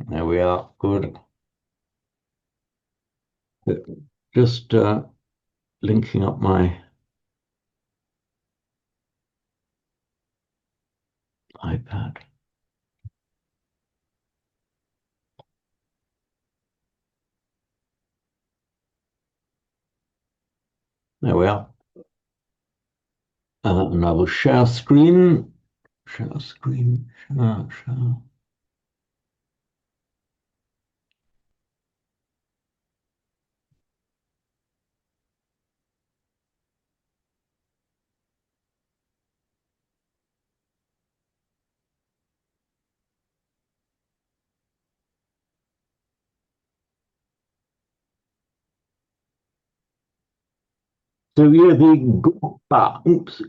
There we are. Good. Just linking up my iPad. There we are. And I will share screen. Share screen. Share. So yeah, oops.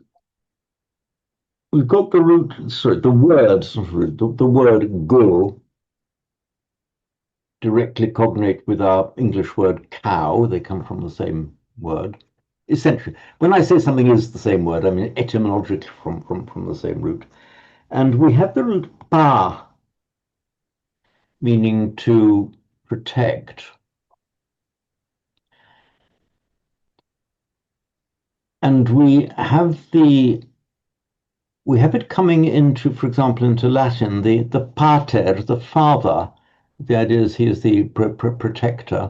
We've got the root, sorry, the word, the word go directly cognate with our English word cow. They come from the same word. Essentially, when I say something is the same word, I mean etymologically from the same root. And we have the root pa, meaning to protect. And we have it coming into, for example, into Latin, the pater, the father. The idea is he is the protector.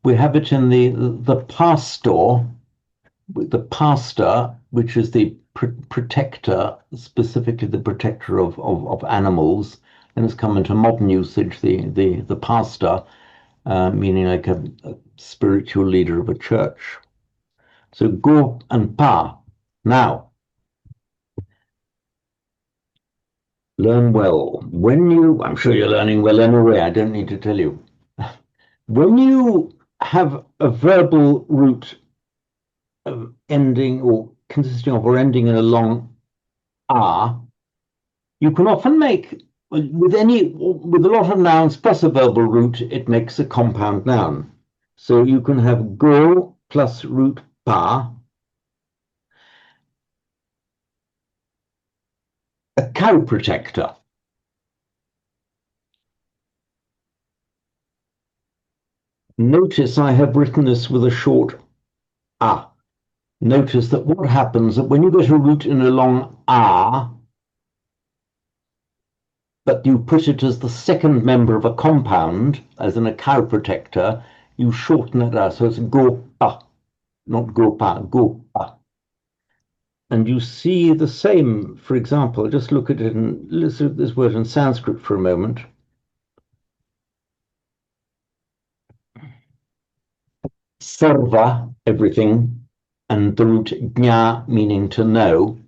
We have it in the pastor, which is the protector, specifically the protector of animals. And it's come into modern usage, the pastor, meaning like a spiritual leader of a church. So go and pa. Now, learn well. I'm sure you're learning well anyway, I don't need to tell you. When you have a verbal root ending or consisting of or ending in a long R, you can often make, with a lot of nouns plus a verbal root, it makes a compound noun. So you can have go plus root pa, a cow protector. Notice I have written this with a short a. Notice that what happens that when you get a root in a long a, but you put it as the second member of a compound, as in a cow protector, you shorten it out. So it's go pa, not go pa, go pa. And you see the same, for example, just look at it and listen to this word in Sanskrit for a moment. Sarva, everything, and the root jna, meaning to know,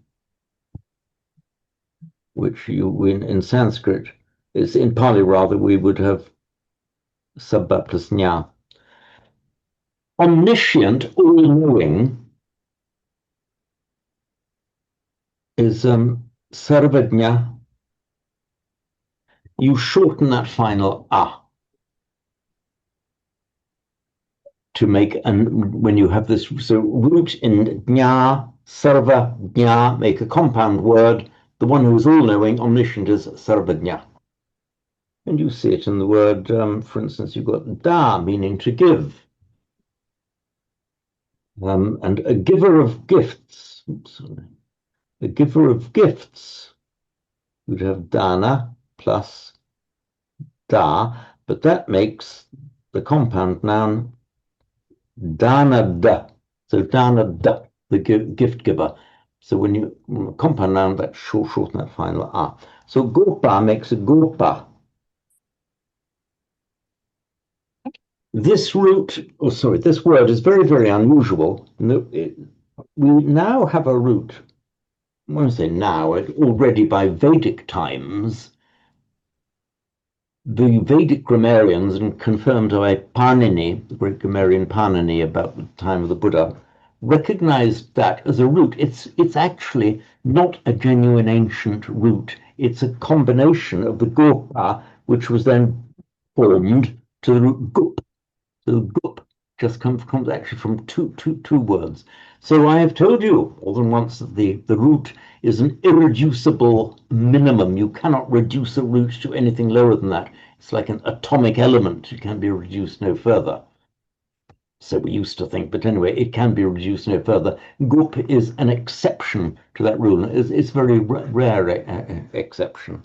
which in Sanskrit, it's in Pali rather, we would have sabba plus jna. Omniscient, all-knowing, is sarvajna. You shorten that final a to make, and when you have this, so root in jna, sarva, jna, make a compound word. The one who is all-knowing, omniscient, is sarvajna. And you see it in the word, for instance, you've got da, meaning to give. And a giver of gifts, a giver of gifts, you'd have dana plus da, but that makes the compound noun danada. So danada, the gift giver. So when you compound noun, that shorten that final a. So gopa makes a gopa. This root, this word is very, very unusual. We now have a root, I won't say now, already by Vedic times, the Vedic grammarians, and confirmed by Panini, the great grammarian Panini about the time of the Buddha, recognized that as a root. It's actually not a genuine ancient root. It's a combination of the gopa, which was then formed to the root gup. So gup just comes actually from two words. So I have told you more than once that the root is an irreducible minimum. You cannot reduce a root to anything lower than that. It's like an atomic element. It can be reduced no further. So we used to think, but anyway, it can be reduced no further. Gup is an exception to that rule. It's a very rare exception.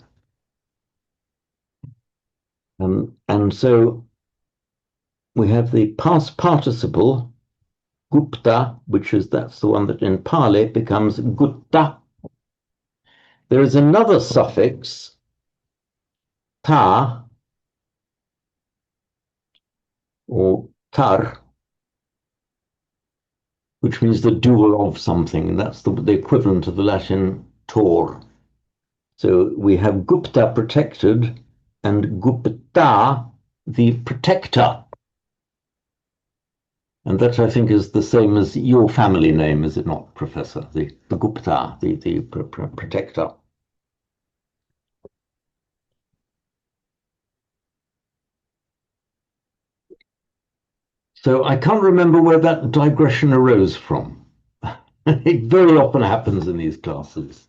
And so we have the past participle, Gupta, that's the one that in Pali becomes Gutta. There is another suffix, ta, or tar, which means the doer of something. That's the equivalent of the Latin tor. So we have Gupta, protected, and Gupta, the protector. And that, I think, is the same as your family name, is it not, Professor? The Gupta, the protector. So I can't remember where that digression arose from. It very often happens in these classes.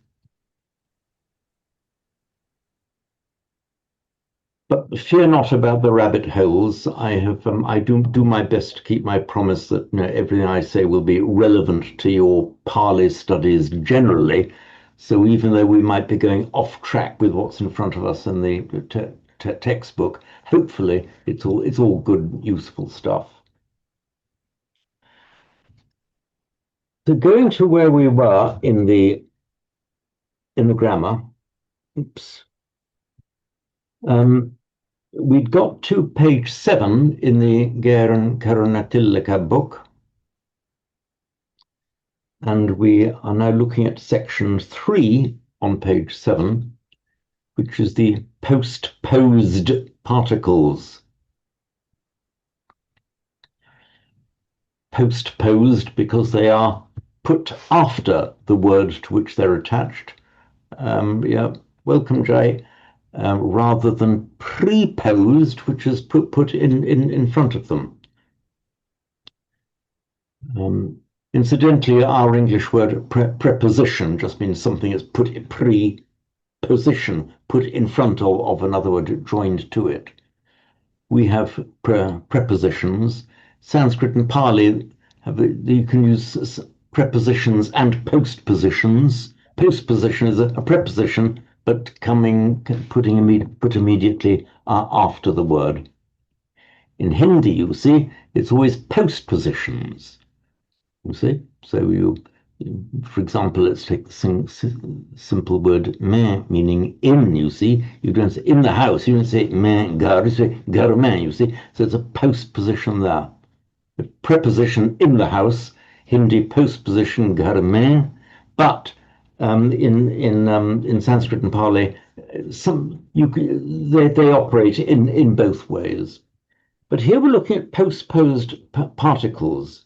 But fear not about the rabbit holes. I do my best to keep my promise that everything I say will be relevant to your Pali studies generally. So even though we might be going off track with what's in front of us in the textbook, hopefully it's all good, useful stuff. So going to where we were in the grammar, oops. We'd got to page 7 in the Geren Karunatilaka book, and we are now looking at section 3 on page 7, which is the postposed particles. Postposed because they are put after the word to which they're attached. Yeah, welcome, Jay. Rather than preposed, which is put in front of them. Incidentally, our English word preposition just means something that's put preposition, put in front of another word joined to it. We have prepositions. Sanskrit and Pali you can use prepositions and postpositions. Postposition is a preposition, but put immediately after the word. In Hindi, you see, it's always postpositions. You see, so for example, let's take the simple word main, meaning in. You see, you don't say in the house. You don't say main gar. You say gar main. You see, so it's a postposition there. The preposition in the house, Hindi postposition gar main, but in Sanskrit and Pali, they operate in both ways. But here we're looking at postposed particles.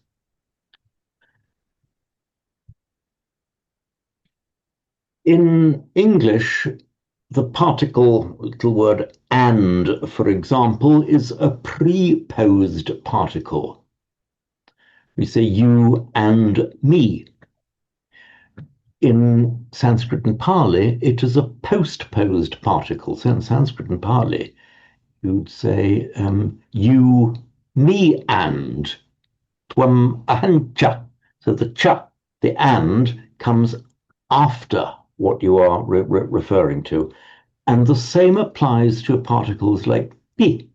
In English, the particle, little word and, for example, is a preposed particle. We say you and me. In Sanskrit and Pali, it is a postposed particle. So in Sanskrit and Pali, you'd say you, me, and tvam ahancha. So the cha, the and, comes after what you are referring to. And the same applies to particles like pi,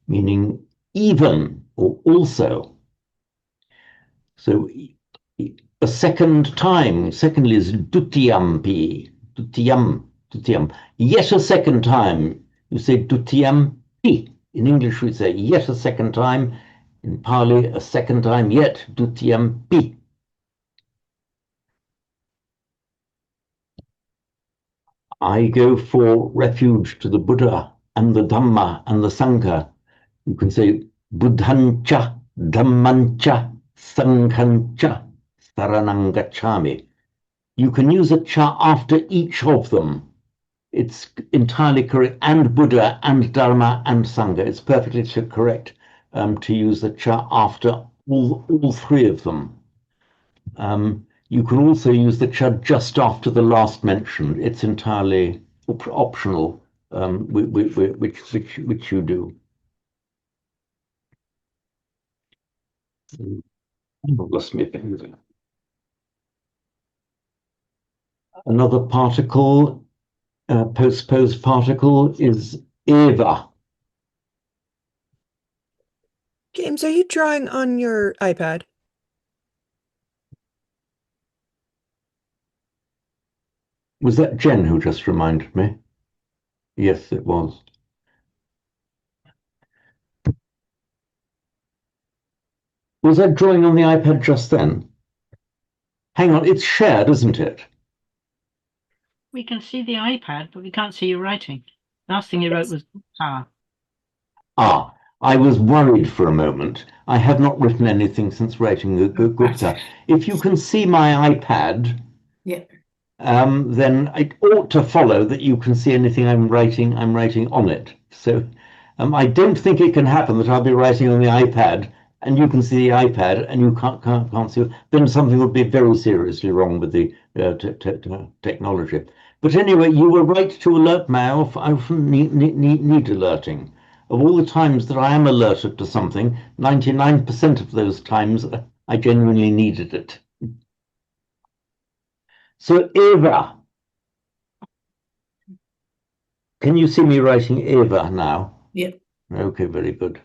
meaning even or also. So a second time, secondly, is dutiyampi, dutiyam. Yet a second time, you say dutiyampi. In English, we say yet a second time. In Pali, a second time, yet dutiyampi. I go for refuge to the Buddha and the Dhamma and the Sangha. You can say Buddhancha, Dhammancha, Sanghancha, Saranang gacchami. You can use a cha after each of them. It's entirely correct. And Buddha and Dharma and Sangha. It's perfectly correct. to use the cha after all three of them. You can also use the cha just after the last mention. It's entirely optional, which you do. Lost me. Another particle, postposed particle, is Eva. James, are you drawing on your iPad? Was that Jen who just reminded me? Yes, it was. Was I drawing on the iPad just then? Hang on, it's shared, isn't it? We can see the iPad, but we can't see your writing. Last thing you wrote was power. Ah, I was worried for a moment. I have not written anything since writing the Gupta. If you can see my iPad, Yeah. then it ought to follow that you can see anything I'm writing on it. So I don't think it can happen that I'll be writing on the iPad and you can see the iPad and you can't see it. Then something would be very seriously wrong with the technology. But anyway, you were right to alert me. I often need alerting. Of all the times that I am alerted to something, 99% of those times I genuinely needed it. So Eva. Can you see me writing Eva now? Yeah. Okay, very good.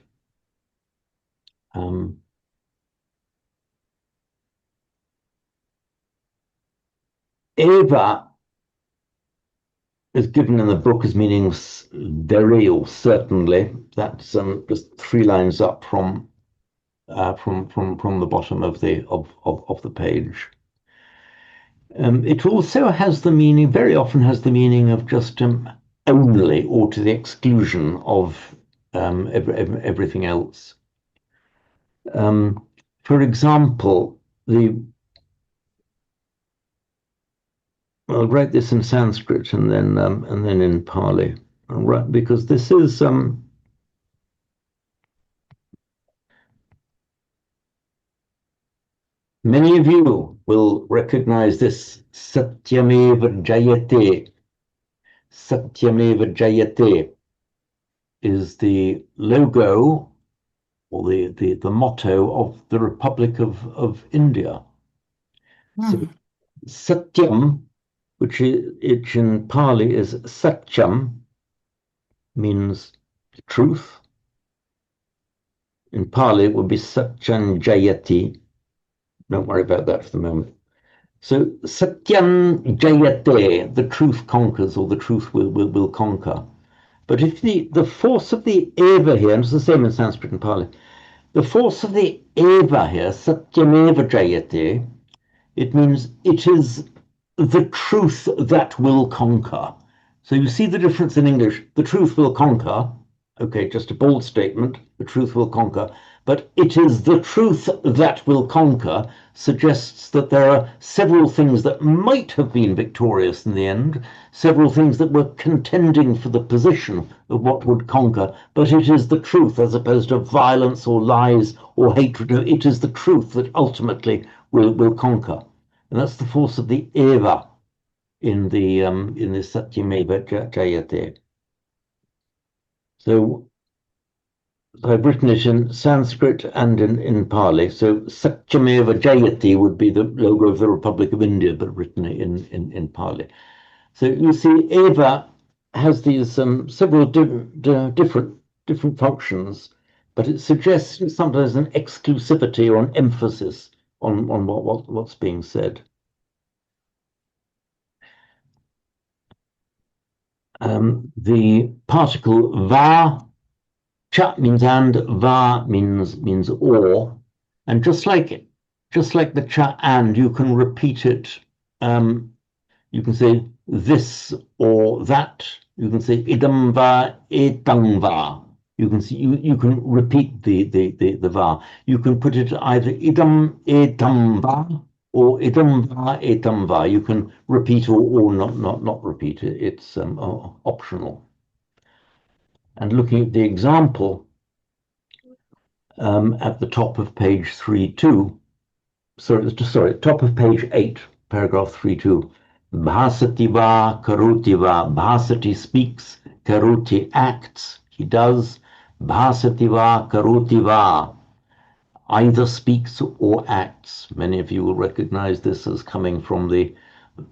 Eva is given in the book as meaning very or certainly. That's just 3 lines up from the bottom of the page. It also has the meaning, very often has the meaning of just only or to the exclusion of everything else. For example, I'll write this in Sanskrit and then in Pali, right? Because this is many of you will recognize this Satyameva Jayate. Satyameva Jayate is the logo or the motto of the Republic of India. So Satyam, which in Pali is Satyam, means truth. In Pali, it would be Satyam Jayati. Don't worry about that for the moment. So Satyam Jayate, the truth conquers, or the truth will conquer. But if the force of the Eva here, and it's the same in Sanskrit and Pali, the force of the Eva here, Satyameva Jayate, it means it is the truth that will conquer. So you see the difference in English. The truth will conquer. Okay, just a bold statement. The truth will conquer. But it is the truth that will conquer suggests that there are several things that might have been victorious in the end, several things that were contending for the position of what would conquer, but it is the truth as opposed to violence or lies or hatred. No, it is the truth that ultimately will conquer. And that's the force of the Eva in the Satyameva Jayate. So I've written it in Sanskrit and in Pali. So Satyameva Jayati would be the logo of the Republic of India, but written in Pali. So you see, Eva has these several different functions, but it suggests sometimes an exclusivity or an emphasis on what's being said. The particle va, cha means and, va means or, and just like the cha and, you can repeat it. You can say this or that. You can say idam va, etang va. You can see you can repeat the va. You can put it either idam etam va or idam va etam va. You can repeat or not repeat it. It's optional. And looking at the example, at the top of page 3.2. Sorry, top of page 8, paragraph 3.2. Bhasati va karoti va. Bhasati speaks, karoti acts, he does. Bhasati va karoti va. Either speaks or acts. Many of you will recognize this as coming from the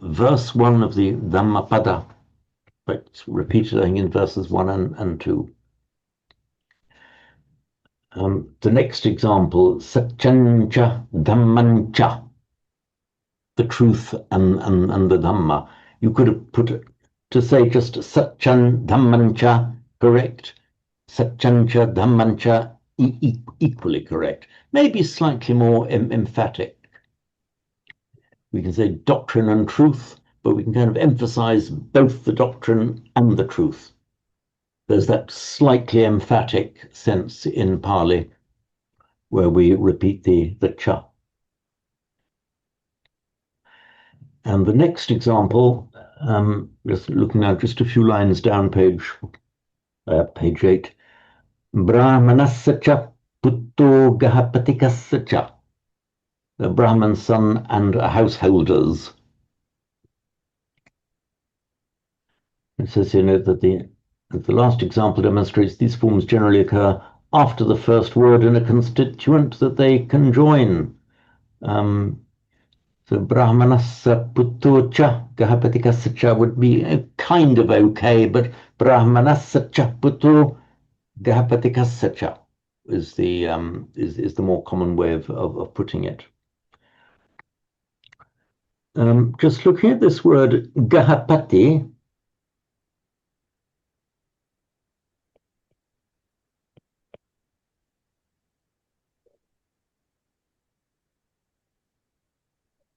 verse 1 of the Dhammapada, but it's repeated, I think, in verses 1 and 2. The next example, Satyancha Dhammancha, the truth and the Dhamma. You could have put to say just Satyan Dhammancha, correct. Satyancha Dhammancha, equally correct. Maybe slightly more emphatic. We can say doctrine and truth, but we can kind of emphasize both the doctrine and the truth. There's that slightly emphatic sense in Pali where we repeat the cha. And the next example, just looking now just a few lines down page 8. Brahmanasya cha putto gahapatikasya cha. The Brahman's son and householders. It says here that the last example demonstrates these forms generally occur after the first word in a constituent that they can join. So Brahmanasya puttocha gahapatikasya would be kind of okay, but Brahmanasya cha putto gahapatikasya is the more common way of putting it. Just looking at this word gahapati,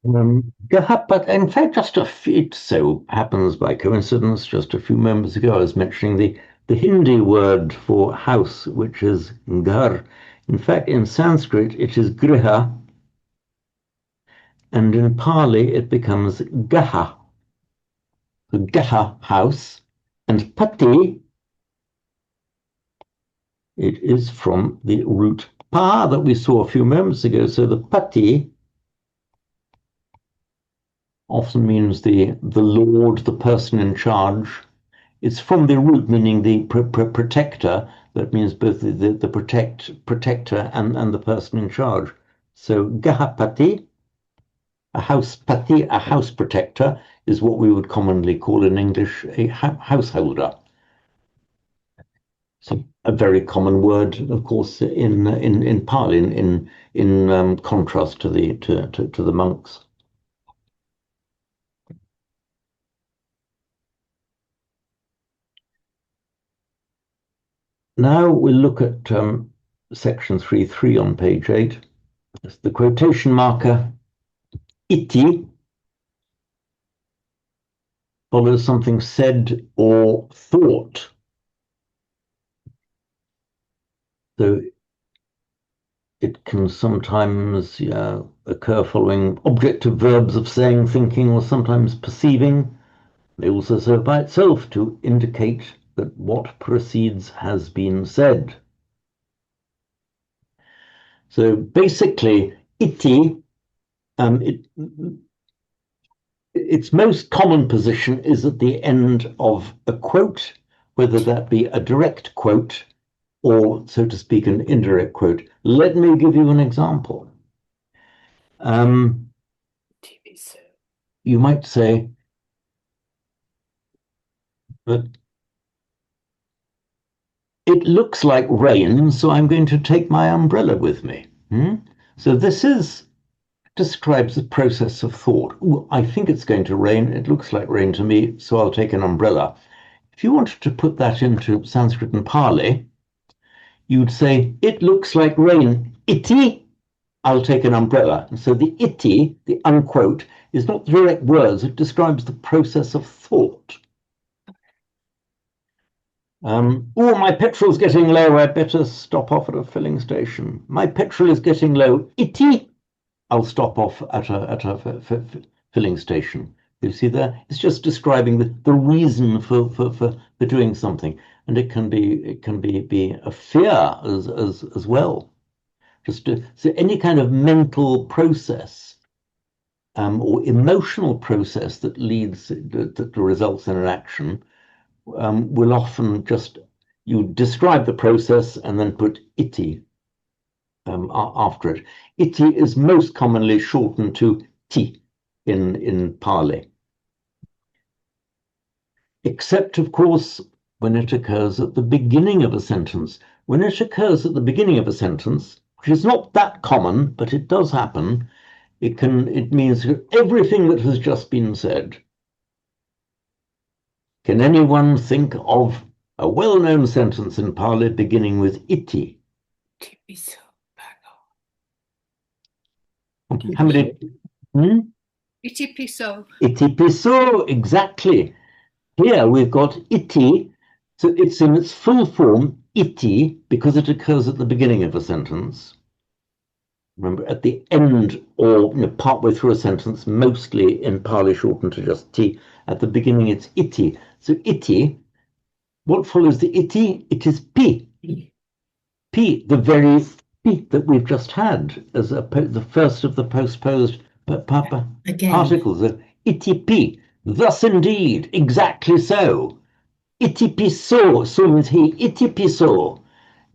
Gahapat, in fact, it so happens by coincidence, just a few moments ago, I was mentioning the Hindi word for house, which is ghar. In fact, in Sanskrit, it is griha, and in Pali, it becomes gaha. So gaha, house, and pati, it is from the root pa that we saw a few moments ago. So the pati often means the lord, the person in charge. It's from the root meaning the protector. That means both the protector and the person in charge. So gahapati, a house pati, a house protector, is what we would commonly call in English a householder. So a very common word, of course, in Pali, in contrast to the monks. Now we'll look at section 3.3 on page 8. It's the quotation marker iti follows something said or thought. So it can sometimes occur following objective verbs of saying, thinking, or sometimes perceiving. They also serve by itself to indicate that what precedes has been said. So basically, iti, its most common position is at the end of a quote, whether that be a direct quote or, so to speak, an indirect quote. Let me give you an example. You might say that it looks like rain, so I'm going to take my umbrella with me. So this describes the process of thought. Ooh, I think it's going to rain. It looks like rain to me, so I'll take an umbrella. If you wanted to put that into Sanskrit and Pali, you'd say, it looks like rain. Iti, I'll take an umbrella. And so the iti, the unquote, is not direct words. It describes the process of thought. Oh, my petrol's getting low. I better stop off at a filling station. My petrol is getting low. Iti, I'll stop off at a filling station. You see there? It's just describing the reason for doing something, and it can be a fear as well. So any kind of mental process or emotional process that results in an action will often just, you describe the process and then put iti after it. Iti is most commonly shortened to ti in Pali, except, of course, when it occurs at the beginning of a sentence. When it occurs at the beginning of a sentence, which is not that common, but it does happen, it means everything that has just been said. Can anyone think of a well-known sentence in Pali beginning with iti? How many? Iti piso. Iti piso, exactly. Here we've got iti, so it's in its full form, iti, because it occurs at the beginning of a sentence. Remember, at the end or partway through a sentence, mostly in Pali shortened to just ti. At the beginning, it's iti. So iti, what follows the iti? It is pi. P, the very P that we've just had as the first of the postposed particles. Iti thus indeed, exactly so. Iti piso, so means he. Iti piso.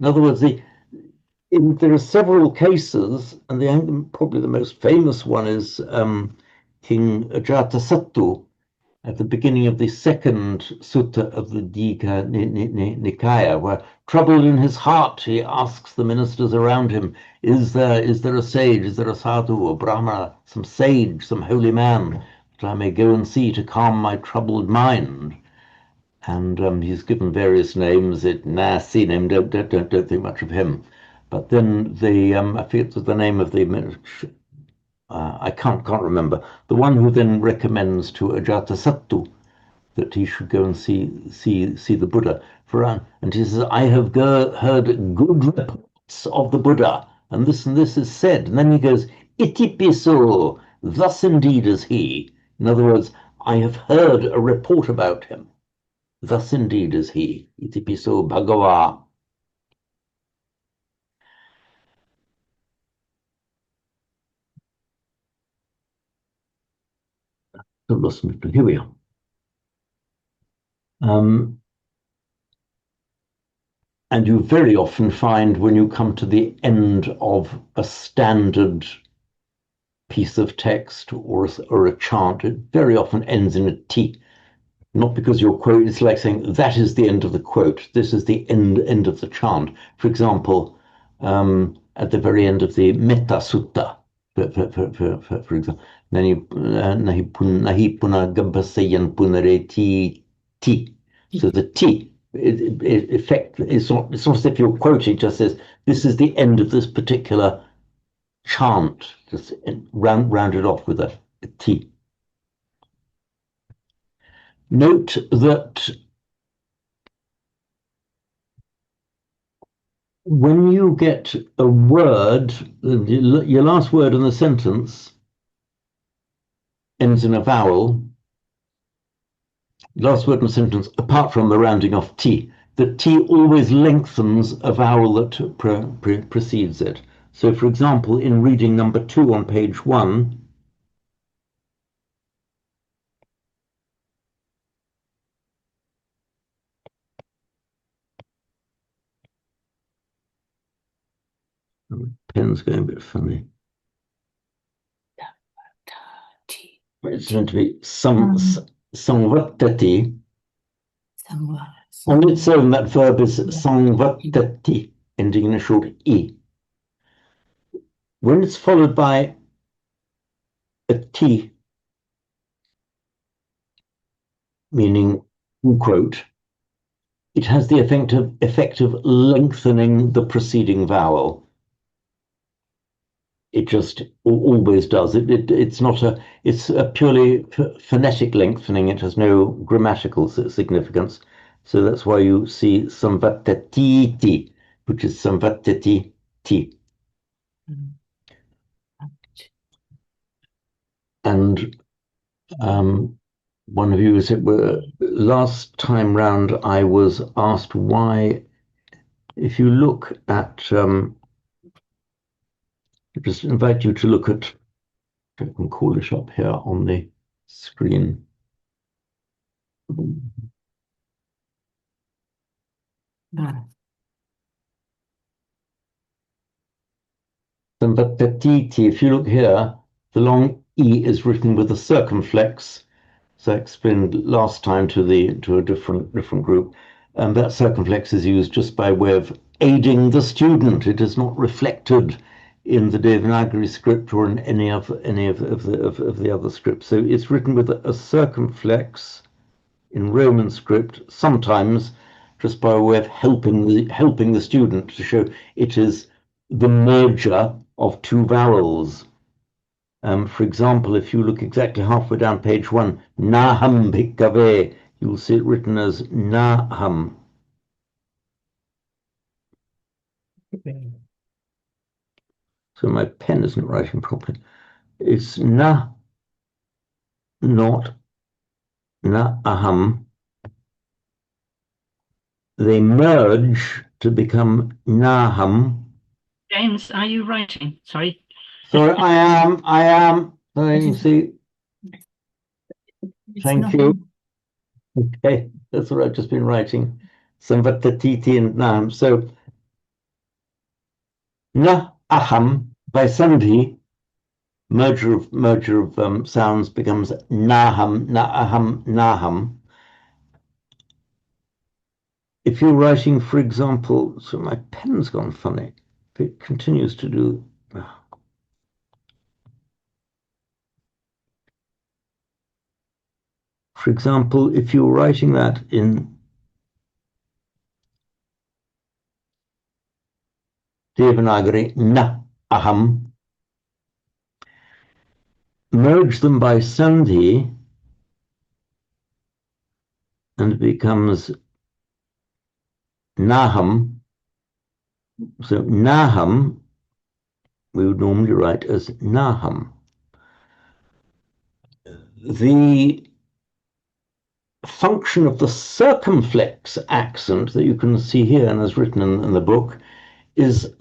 In other words, there are several cases, and probably the most famous one is King Ajatasattu at the beginning of the second sutta of the Dika Nikaya, where, troubled in his heart, he asks the ministers around him, is there a sage, is there a sadhu, a brahmana, some sage, some holy man that I may go and see to calm my troubled mind? And he's given various names. See him, don't think much of him. But then I forget the name of the I can't remember. The one who then recommends to Ajatasattu that he should go and see the Buddha. And he says, I have heard good reports of the Buddha, and this is said. And then he goes, iti piso, thus indeed is he. In other words, I have heard a report about him. Thus indeed is he. Iti piso bhagava. Here we are. And you very often find when you come to the end of a standard piece of text or a chant, it very often ends in a T. Not because your quote is like saying that is the end of the quote. This is the end of the chant. For example, at the very end of the Metta Sutta, for example, nahi puna gabbasayan punare ti. So the T effect it's not as if you're quoting, it just says this is the end of this particular chant, just rounded off with a T. Note that when you get a word, your last word in the sentence ends in a vowel, last word in the sentence, apart from the rounding off T, the T always lengthens a vowel that precedes it. So, for example, in reading number 2 on page 1, pen's going a bit funny. It's meant to be samvattati. On its own, that verb is samvattati, ending in a short E. When it's followed by a T, meaning quote, it has the effect of lengthening the preceding vowel. It just always does. It's a purely phonetic lengthening. It has no grammatical significance. So that's why you see samvattatiti, which is samvattatiti. And one of you said, last time round, I was asked why, if you look at I just invite you to look at, I can call it up here on the screen. But the TT, if you look here, the long E is written with a circumflex. So I explained last time to a different group, and that circumflex is used just by way of aiding the student. It is not reflected in the Devanagari script or in any of the other scripts. So it's written with a circumflex in Roman script, sometimes just by way of helping the student to show it is the merger of two vowels. For example, if you look exactly halfway down page 1, Naham Bhikkhave, you'll see it written as Naham. So my pen isn't writing properly. It's Na, not Naham. They merge to become Naham. James, are you writing? Sorry. Sorry, I am. Sorry, you see. Thank you. Okay, that's what I've just been writing. Samvatatiti and Naham. So Na Aham by Sandhi, merger of sounds becomes Naham, Naham, Naham. If you're writing, for example, so my pen's gone funny. It continues to do. For example, if you're writing that in Devanagari, Na Aham, merge them by Sandhi and it becomes Naham. So Naham, we would normally write as Naham. The function of the circumflex accent that you can see here and as written in the book is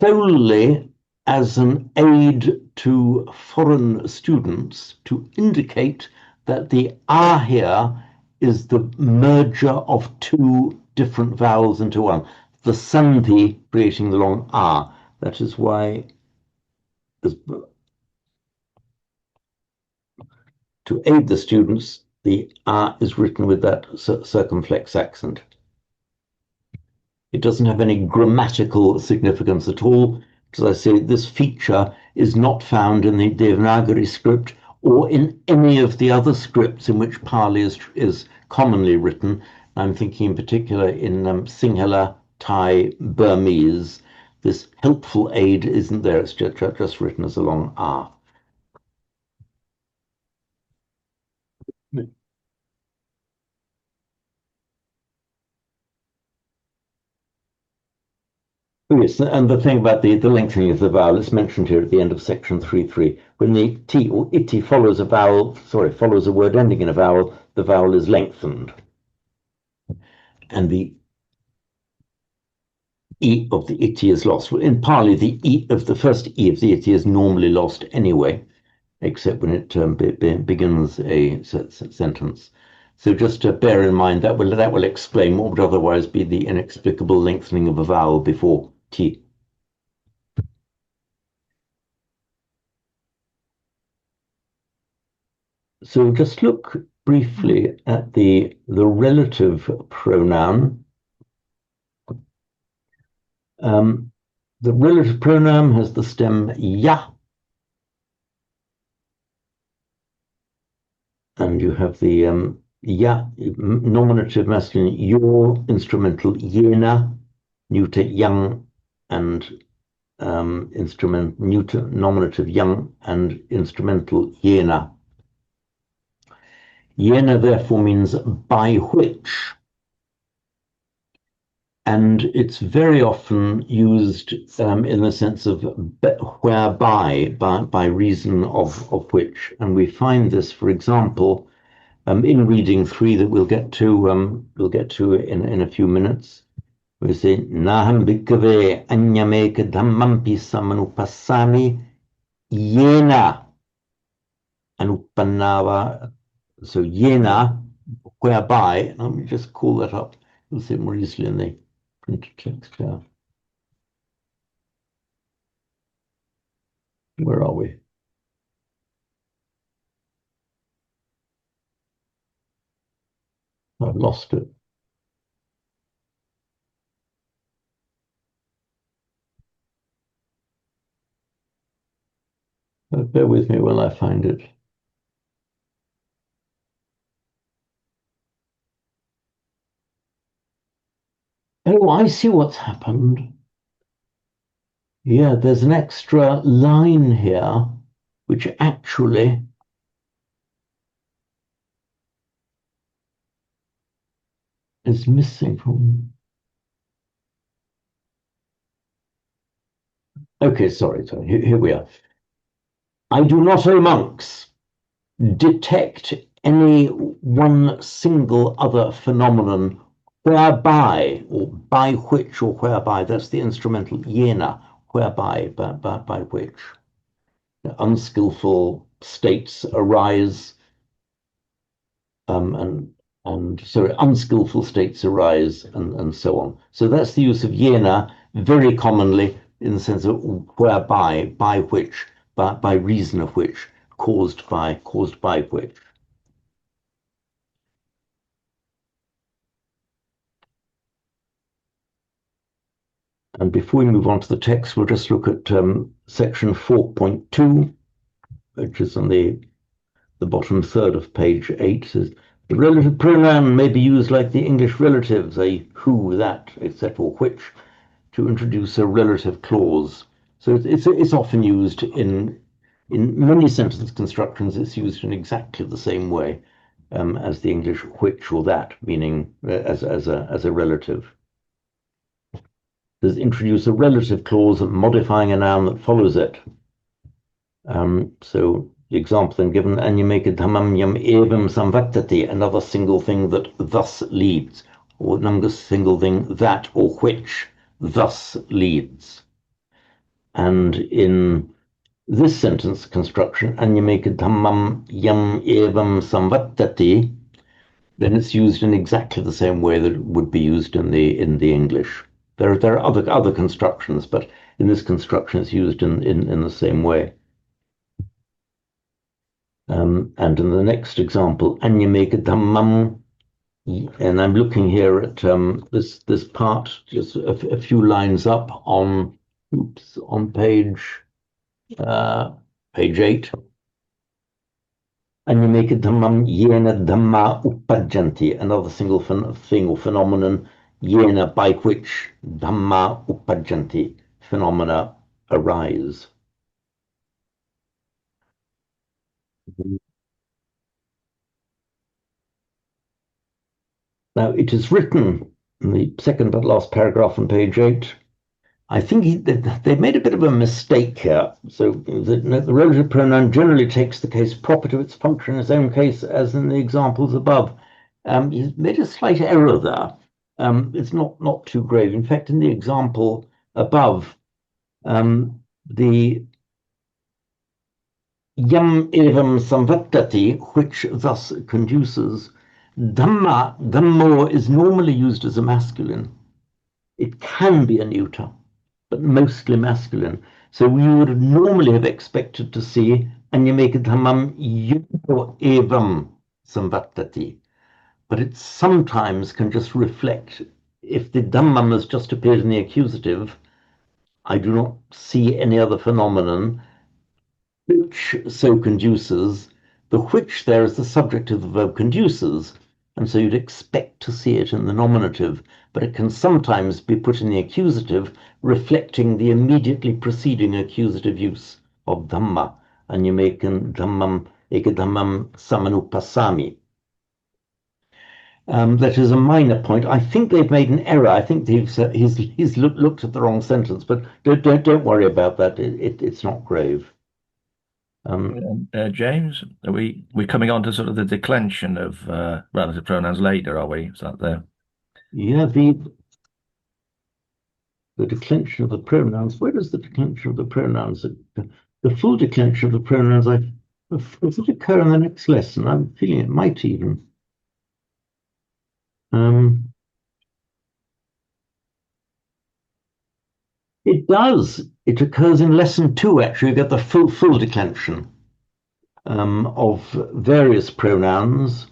solely as an aid to foreign students to indicate that the ah here is the merger of two different vowels into one. The sandhi creating the long ah. That is why to aid the students, the ah is written with that circumflex accent. It doesn't have any grammatical significance at all. As I say, this feature is not found in the Devanagari script or in any of the other scripts in which Pali is commonly written. I'm thinking in particular in Sinhala, Thai, Burmese. This helpful aid isn't there. It's just written as a long ah. Yes, and the thing about the lengthening of the vowel is mentioned here at the end of section 3.3. When the T or iti follows a word ending in a vowel, the vowel is lengthened. And the E of the iti is lost. In Pali, the first E of the iti is normally lost anyway, except when it begins a sentence. So just to bear in mind that will explain what would otherwise be the inexplicable lengthening of a vowel before T. So just look briefly at the relative pronoun. The relative pronoun has the stem ya, and you have the ya nominative masculine your, instrumental yena, neuter young, and nominative young and instrumental yena. Yena therefore means by which, and it's very often used in the sense of whereby, by reason of which. And we find this, for example, in reading 3 that we'll get to in a few minutes, We say Naham bhikkhave anyameka dhammampi samanupassami yena anupannava. So yena, whereby, let me just call that up. You'll see it more easily in the printed text here. Where are we? I've lost it. Bear with me while I find it. Oh, I see what's happened. Yeah, there's an extra line here, which actually is missing from. Okay, sorry. Here we are. I do not, O monks, detect any one single other phenomenon whereby, or by which, or whereby, that's the instrumental yena, whereby, by which unskillful states arise, and so unskillful states arise, and so on. So that's the use of yena very commonly in the sense of whereby, by which, by reason of which, caused by which. And before we move on to the text, we'll just look at section 4.2, which is on the bottom third of page 8. It says, the relative pronoun may be used like the English relatives, a who, that, etc., which, to introduce a relative clause. So it's often used in many sentence constructions. It's used in exactly the same way as the English which or that, meaning as a relative. Does introduce a relative clause modifying a noun that follows it. So the example then given, anyameka dhammam yam evam samvattati, another single thing that thus leads, or another single thing that or which thus leads. And in this sentence construction, anyameka dhammam yam evam samvattati, then it's used in exactly the same way that it would be used in the English. There are other constructions, but in this construction it's used in the same way. And in the next example, anyameka dhammam, and I'm looking here at this part, just a few lines up on page 8. Anyameka dhammam yena dhamma uppajjanti, another single thing or phenomenon, yena, by which dhamma uppajjanti, phenomena arise. Now it is written in the second but last paragraph on page 8. I think they've made a bit of a mistake here. So the relative pronoun generally takes the case proper to its function in its own case, as in the examples above. He's made a slight error there. It's not too grave. In fact, in the example above, the yam evam samvattati, which thus conduces, dhammo is normally used as a masculine. It can be a neuter, but mostly masculine. So we would normally have expected to see anyameka dhammam yuko evam samvattati. But it sometimes can just reflect, if the dhammam has just appeared in the accusative, I do not see any other phenomenon which so conduces. The which there is the subject of the verb conduces, and so you'd expect to see it in the nominative, but it can sometimes be put in the accusative, reflecting the immediately preceding accusative use of dhamma, and you make dhammam ekadhammam samanupassami. That is a minor point. I think they've made an error. I think he's looked at the wrong sentence, but don't worry about that. It's not grave. James, are we coming on to sort of the declension of relative pronouns later? Are we? Is that there? Yeah, the declension of the pronouns. Where does the declension of the pronouns? The full declension of the pronouns. Does it occur in the next lesson? I'm feeling it might even. It does. It occurs in lesson 2. Actually, you get the full declension of various pronouns,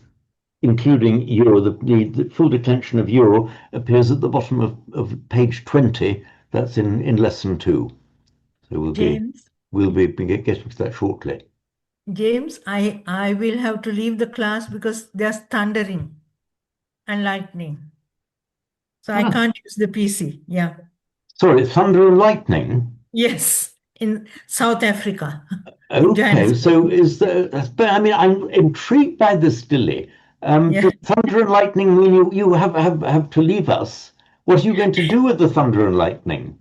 including euro. The full declension of euro appears at the bottom of page 20. That's in lesson 2. So we'll be getting to that shortly. James, I will have to leave the class because there's thundering and lightning. So I can't use the PC. Yeah. Sorry, thunder and lightning? Yes, in South Africa. Okay, so is there, I mean, I'm intrigued by this, Dilly. Does thunder and lightning mean you have to leave us? What are you going to do with the thunder and lightning?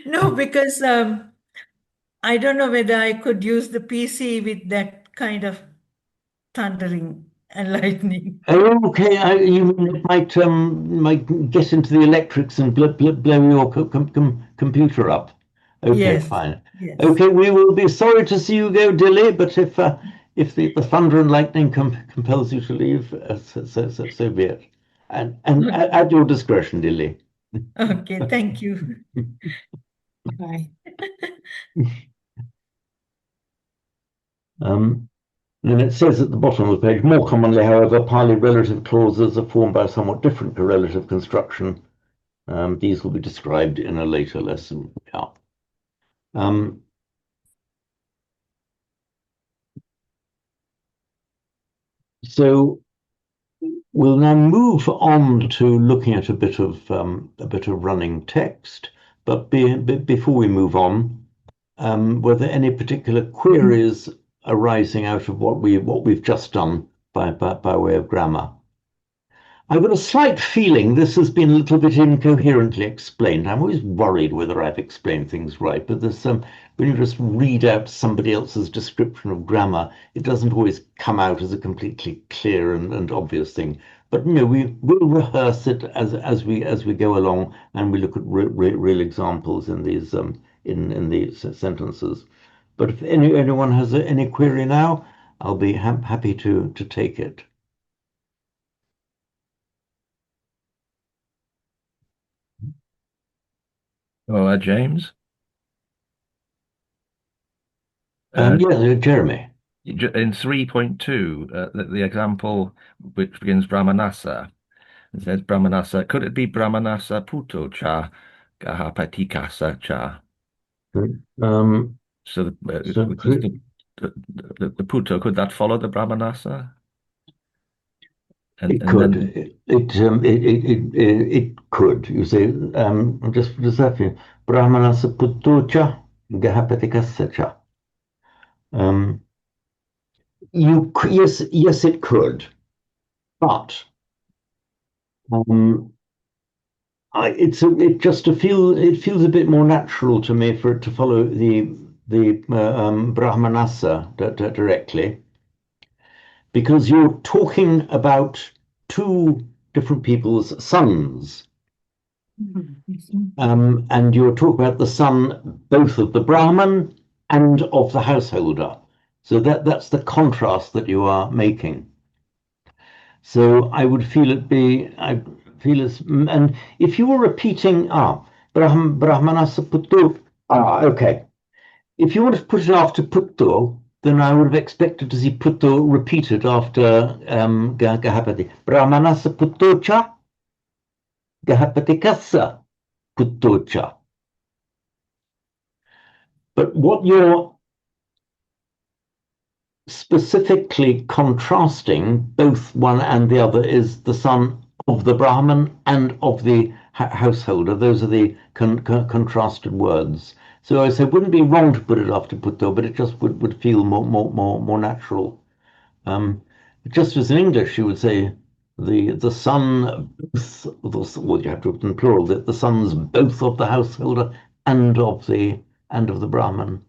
No, because I don't know whether I could use the PC with that kind of thundering and lightning. Okay, you mean it might get into the electrics and blow your computer up. Okay, Yes, fine. yes. Okay, we will be sorry to see you go, Dilly, but if the thunder and lightning compels you to leave, so be it. And at your discretion, Dilly. Okay, thank you. Bye. Then it says at the bottom of the page, more commonly, however, Pali relative clauses are formed by a somewhat different correlative construction. These will be described in a later lesson. Yeah. So we'll now move on to looking at a bit of running text. But before we move on, were there any particular queries arising out of what we've just done by way of grammar? I've got a slight feeling this has been a little bit incoherently explained. I'm always worried whether I've explained things right, but there's when you just read out somebody else's description of grammar, it doesn't always come out as a completely clear and obvious thing. But you know, we will rehearse it as we go along, and we look at real examples in these in these sentences. But if anyone has any query now, I'll be happy to take it. Oh, James? Yeah, Jeremy. In 3.2, the example which begins Brahmanasa, it says Brahmanasa. Could it be Brahmanasa puto cha gahapatikasa cha? So the puto, could that follow the Brahmanasa? It could. It could. You say just that Brahmanasa puto cha gahapatikasa cha. Yes, it could, but it feels a bit more natural to me for it to follow the Brahmanasa directly, because you're talking about two different people's sons, and you're talking about the son both of the Brahman and of the householder. So that's the contrast that you are making. So I would feel and if you were repeating Brahmanasa Puttu, okay. If you want to put it after Puttu, then I would have expected to see Puttu repeated after Gahapati. Brahmanasa Puttucha, Gahapatikasa Puttucha. But what you're specifically contrasting, both one and the other, is the son of the Brahman and of the householder. Those are the contrasted words. So I say it wouldn't be wrong to put it after Putto, but it just would feel more natural. Just as in English, you would say the son both. Well, you have to put in plural. That the sons both of the householder and of the Brahman.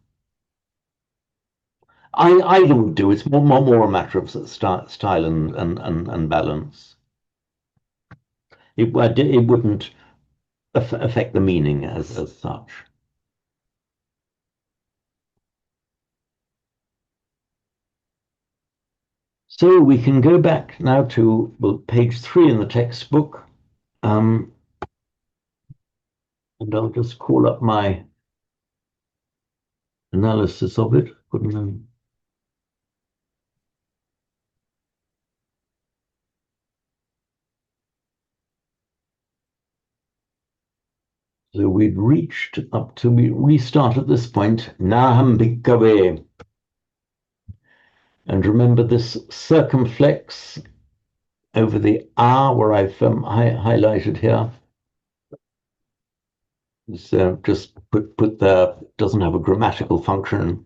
Either would do. It's more a matter of style and balance. It wouldn't affect the meaning as such. So we can go back now to page 3 in the textbook, and I'll just call up my analysis of it. So we'd reached up to, we restart at this point, Naham Bhikkhave. And remember this circumflex over the where I've highlighted here. So just put there, doesn't have a grammatical function,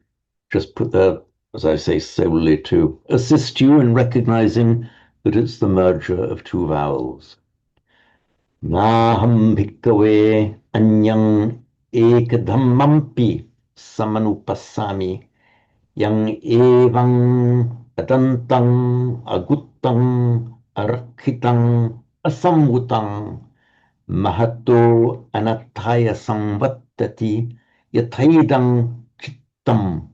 just put there, as I say, solely to assist you in recognizing that it's the merger of two vowels. Naham bhikkhave anyang ekadhammampi samanupassami yang evang adantang agutang arakhitang asamvutang mahato anattaya samvattati yathaidang chittam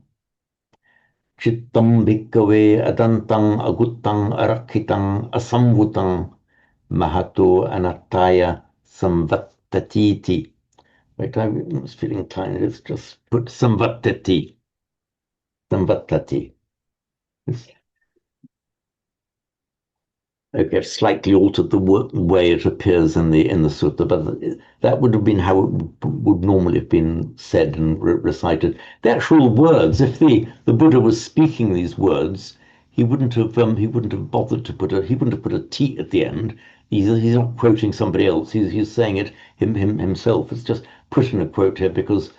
bhikkhave adantang agutang arakhitang asamvutang mahato anattaya samvattatiti. Right, I was feeling inclined. Let's just put samvattati. Samvattati. Okay, I've slightly altered the way it appears in the sutta, but that would have been how it would normally have been said and recited. The actual words, if the Buddha was speaking these words, he wouldn't have bothered to put a T at the end. He's not quoting somebody else. He's saying it himself. It's just put in a quote here because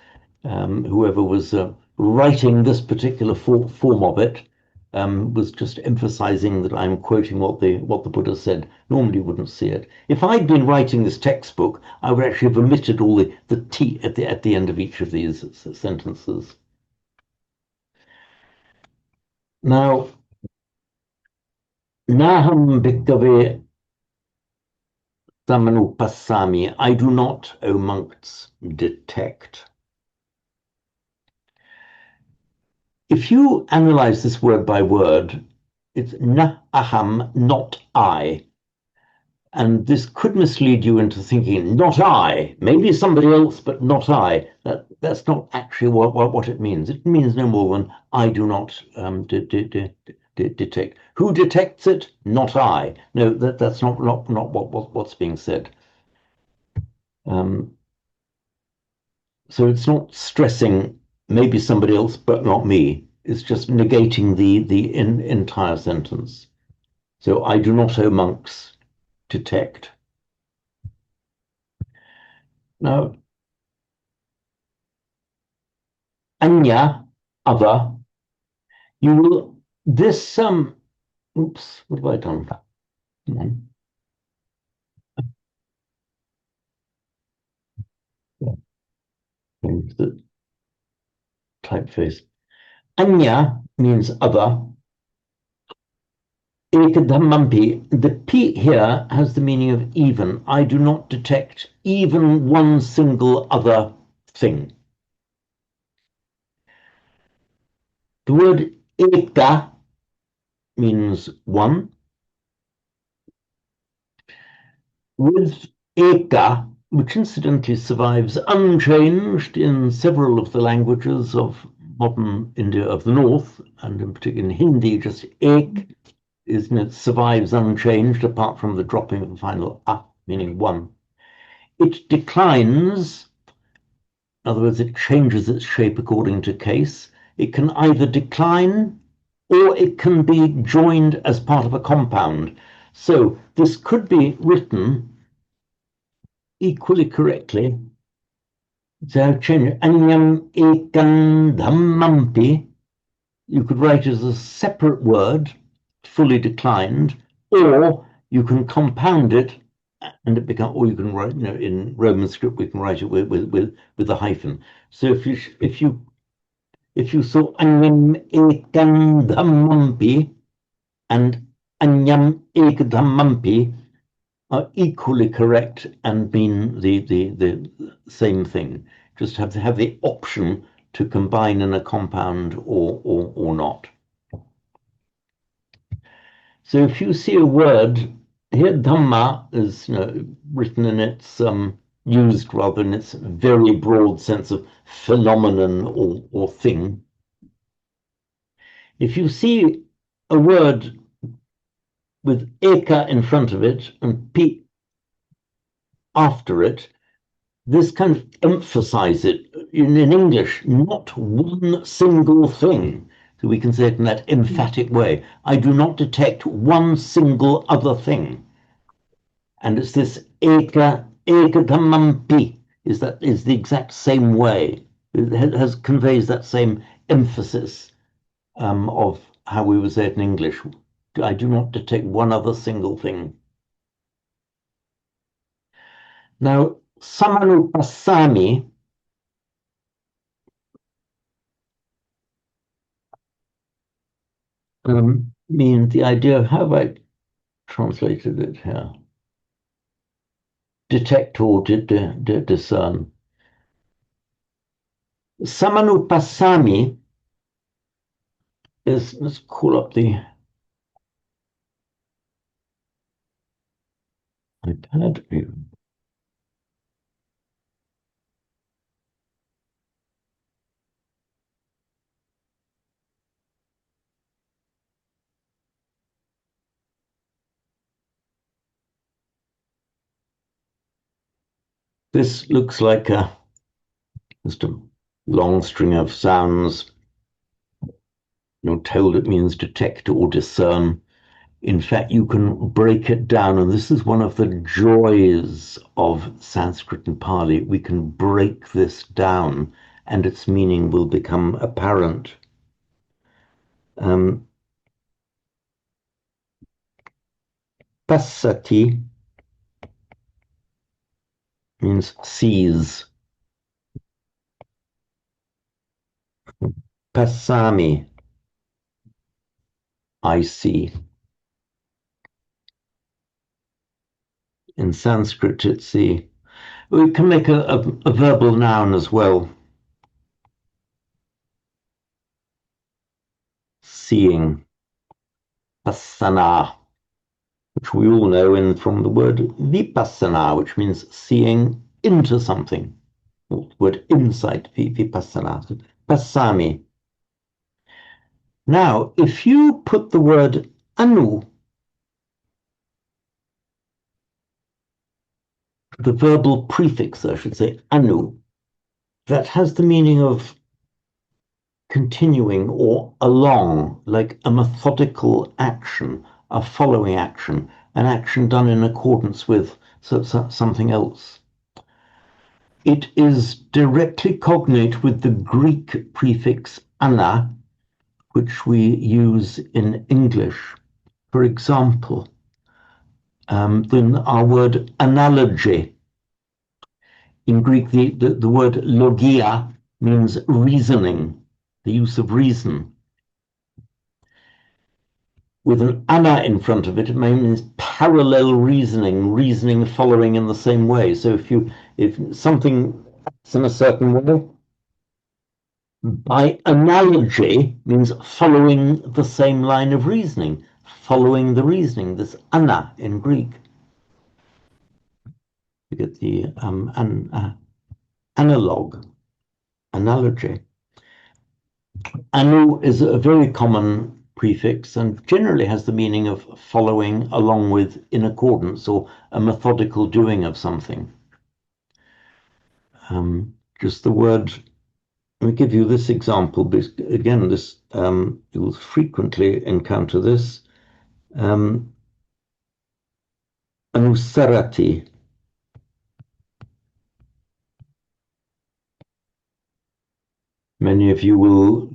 whoever was writing this particular form of it was just emphasizing that I'm quoting what the Buddha said. Normally you wouldn't see it. If I'd been writing this textbook, I would actually have omitted all the T at the end of each of these sentences. Now, Naham bhikkhave samanupassami, I do not, O monks, detect. If you analyze this word by word, it's na aham, not I. And this could mislead you into thinking, not I, maybe somebody else, but not I. That's not actually what it means. It means no more than I do not detect. Who detects it? Not I. No, that's not what's being said. So it's not stressing maybe somebody else, but not me. It's just negating the entire sentence. So I do not, O monks, detect. Now, anya, other, you will, this, oops, what have I done? Come on. Change the typeface. Anya means other. Ekadhammampi, the P here has the meaning of even. I do not detect even one single other thing. The word eka means one. With eka, which incidentally survives unchanged in several of the languages of modern India of the North, and in particular in Hindi, just ek survives unchanged apart from the dropping of the final a, meaning one. It declines, in other words, it changes its shape according to case. It can either decline or it can be joined as part of a compound. So this could be written equally correctly. So change anyam ekam dhammampi. You could write it as a separate word, fully declined, or you can compound it and it becomes, or you can write, in Roman script we can write it with a hyphen. So if you saw anyam ekam dhammampi and anyam ekadhammampi, are equally correct and mean the same thing. Just have to have the option to combine in a compound or not. So if you see a word here, Dhamma is written in its used rather in its very broad sense of phenomenon or thing. If you see a word with eka in front of it and pi after it, this kind of emphasizes it in English, not one single thing. So we can say it in that emphatic way. I do not detect one single other thing. And it's this ekadhamampi is the exact same way. It conveys that same emphasis of how we would say it in English. I do not detect one other single thing. Now, samanupasami means the idea of, how have I translated it here? Detect or discern. Samanupasami is, let's call up the iPad view. This looks like just a long string of sounds. You're told it means detect or discern. In fact, you can break it down, and this is one of the joys of Sanskrit and Pali. We can break this down, and its meaning will become apparent. Passati means sees. Passami, I see. In Sanskrit, it's we can make a verbal noun as well. Seeing, passana, which we all know from the word vipassana, which means seeing into something. The word insight, vipassana, passami. Now, if you put the word anu, the verbal prefix, I should say, anu, that has the meaning of continuing or along, like a methodical action, a following action, an action done in accordance with something else. It is directly cognate with the Greek prefix ana, which we use in English. For example, then our word analogy. In Greek, the word logia means reasoning, the use of reason. With an ana in front of it, it means parallel reasoning following in the same way. So if something acts in a certain way, by analogy means following the same line of reasoning, following the reasoning, this ana in Greek. You get the analog, analogy. Anu is a very common prefix and generally has the meaning of following along with, in accordance, or a methodical doing of something. Just the word, let me give you this example, because again, this you'll frequently encounter this. Anusarati. Many of you will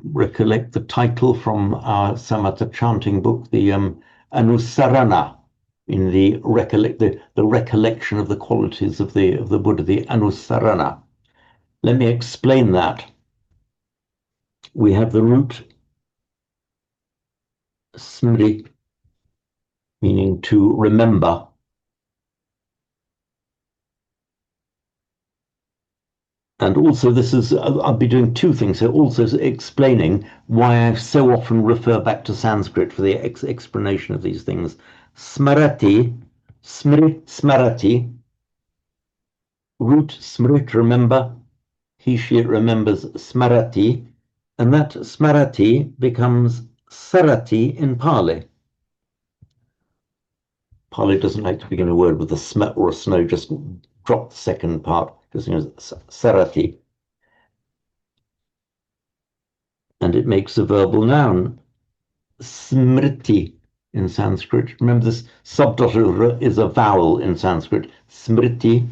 recollect the title from our Samatha chanting book, the Anusarana, in the recollection of the qualities of the Buddha, the Anusarana. Let me explain that. We have the root smri, meaning to remember, And also this is, I'll be doing two things here, also explaining why I so often refer back to Sanskrit for the explanation of these things. Smarati, smarati, root smrit, remember, he, she, it remembers smarati, and that smarati becomes sarati in Pali. Pali doesn't like to begin a word with a sm or a snow, just drop the second part, just sarati. And it makes a verbal noun, smriti in Sanskrit. Remember, this subdotted r is a vowel in Sanskrit, smriti.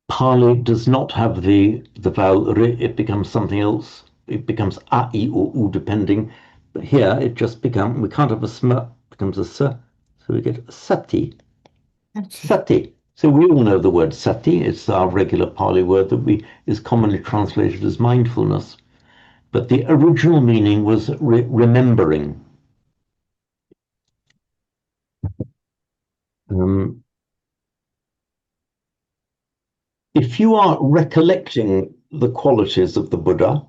Pali does not have the vowel r, it becomes something else. It becomes a, I, or u, depending. But here it just becomes, we can't have a sm, it becomes a s, so we get sati. Sati. So we all know the word sati. It's our regular Pali word that is commonly translated as mindfulness. But the original meaning was remembering. If you are recollecting the qualities of the Buddha,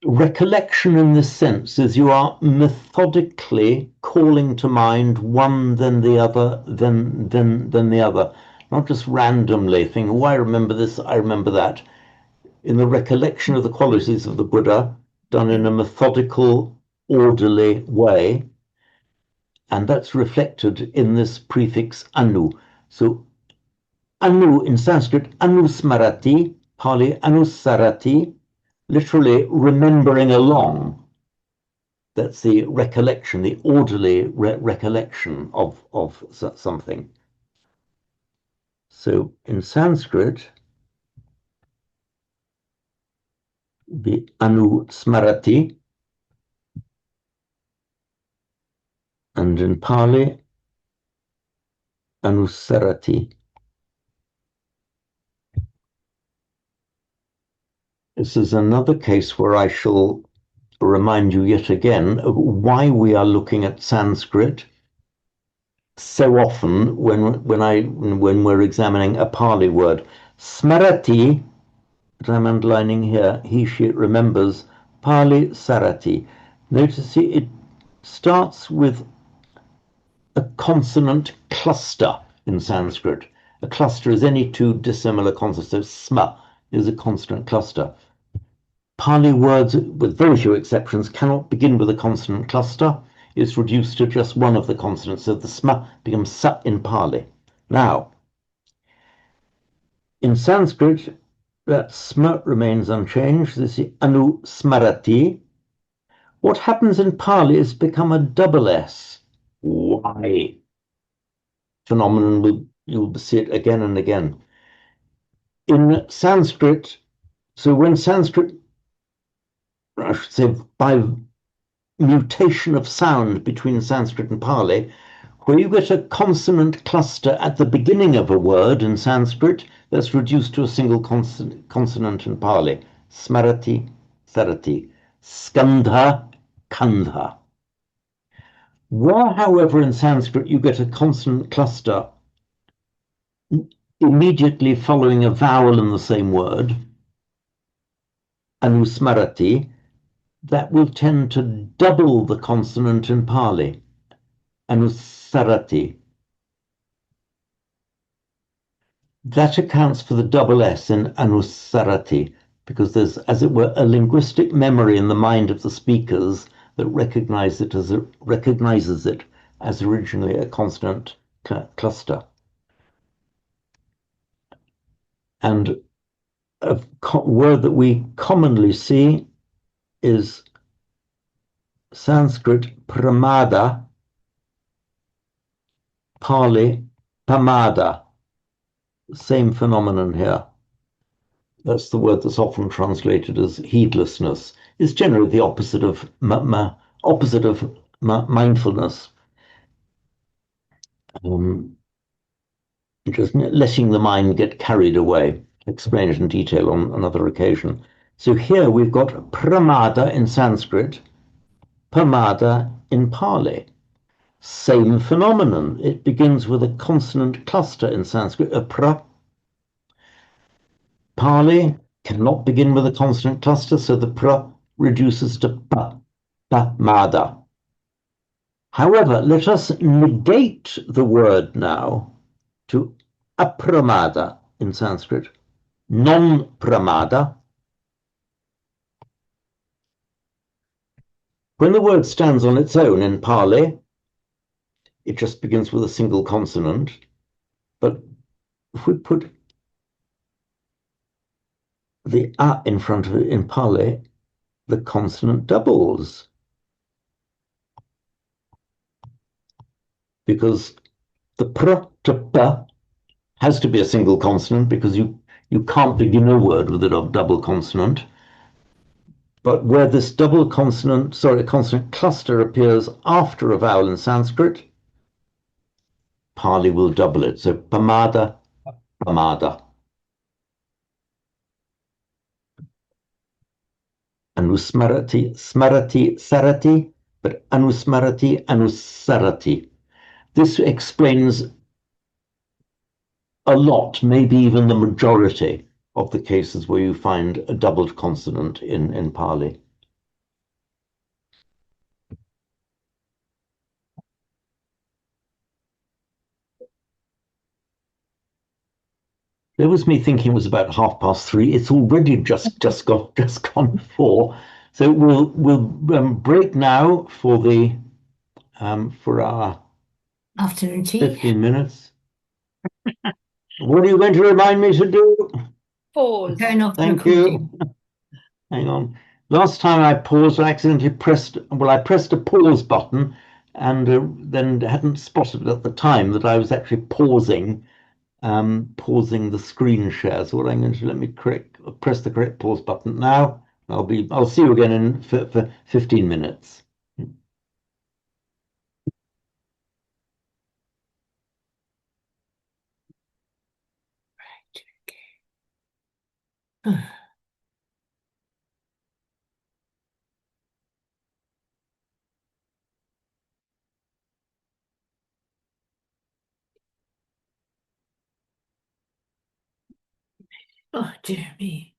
recollection in this sense is you are methodically calling to mind one, then the other, then the other, not just randomly thinking, oh, I remember this, I remember that. In the recollection of the qualities of the Buddha, done in a methodical, orderly way, and that's reflected in this prefix anu. So anu in Sanskrit, anusmarati, Pali anusarati, literally remembering along. That's the recollection, the orderly recollection of something. So in Sanskrit, the anusmarati, and in Pali, anusarati. This is another case where I shall remind you yet again of why we are looking at Sanskrit so often when we're examining a Pali word. Smarati, that I'm underlining here, he, she, it remembers, Pali sarati. Notice it starts with a consonant cluster in Sanskrit. A cluster is any two dissimilar consonants, so sma is a consonant cluster. Pali words, with very few exceptions, cannot begin with a consonant cluster. It's reduced to just one of the consonants, so the sma becomes sa in Pali. Now, in Sanskrit, that sma remains unchanged. This is anu smarati. What happens in Pali is become a double S. Why? Phenomenon, you'll see it again and again. In Sanskrit, so when Sanskrit, I should say by mutation of sound between Sanskrit and Pali, where you get a consonant cluster at the beginning of a word in Sanskrit, that's reduced to a single consonant in Pali. Smarati, sarati. Skandha, kandha. Where, however, in Sanskrit you get a consonant cluster immediately following a vowel in the same word, anusmarati, that will tend to double the consonant in Pali, anusarati. That accounts for the double S in anusarati, because there's, as it were, a linguistic memory in the mind of the speakers that recognizes it as originally a consonant cluster. And a word that we commonly see is Sanskrit pramada, Pali pamada. Same phenomenon here. That's the word that's often translated as heedlessness. It's generally the opposite of mindfulness. Just letting the mind get carried away. Explain it in detail on another occasion. So here we've got pramada in Sanskrit, pamada in Pali. Same phenomenon. It begins with a consonant cluster in Sanskrit, a pra, Pali cannot begin with a consonant cluster, so the pr reduces to p, pamada. However, let us negate the word now to apramada in Sanskrit, non-pramada. When the word stands on its own in Pali, it just begins with a single consonant. But if we put the a in front of it in Pali, the consonant doubles. Because the pr to p has to be a single consonant because you can't begin a word with a double consonant. But where this consonant cluster appears after a vowel in Sanskrit, Pali will double it. So pamada, pamada. Anusmarati, smarati, sarati, but anusmarati, anusarati. This explains a lot, maybe even the majority of the cases where you find a doubled consonant in Pali. There was me thinking it was about 3:30. It's already just gone 4. So we'll break now for the for our Afternoon tea. 15 minutes. What are you going to remind me to do? Pause. Turn off the Thank recording. you. Hang on. Last time I paused, I accidentally pressed a pause button and then hadn't spotted at the time that I was actually pausing the screen share. So what I'm going to do, let me press the correct pause button now. I'll see you again for 15 minutes. Oh, dear me.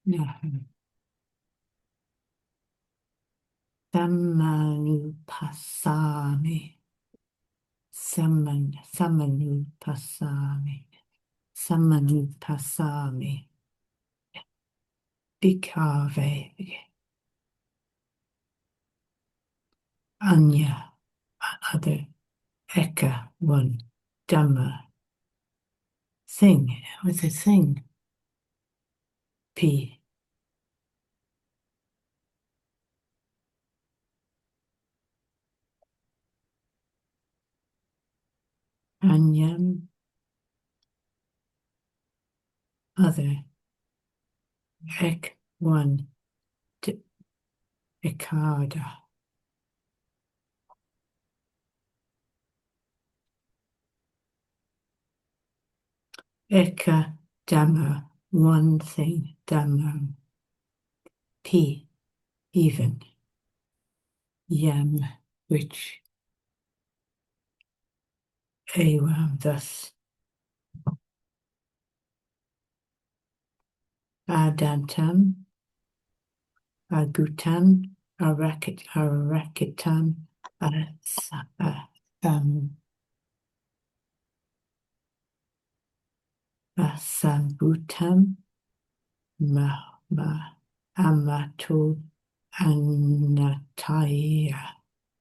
No. Samanupasami. Samanupasami. Samanupasami. Bhikkhave. Anya. Other. Eka. One. Dhamma. Thing. What's a thing? P. Anyam. Other. Ek. One. Ekada. Eka. Dhamma. One thing. Dhamma. P. Even. Yam. Which. Evam. Thus. Adantam. Agutam. Arakitam. Asambutam. Amato. Anataya.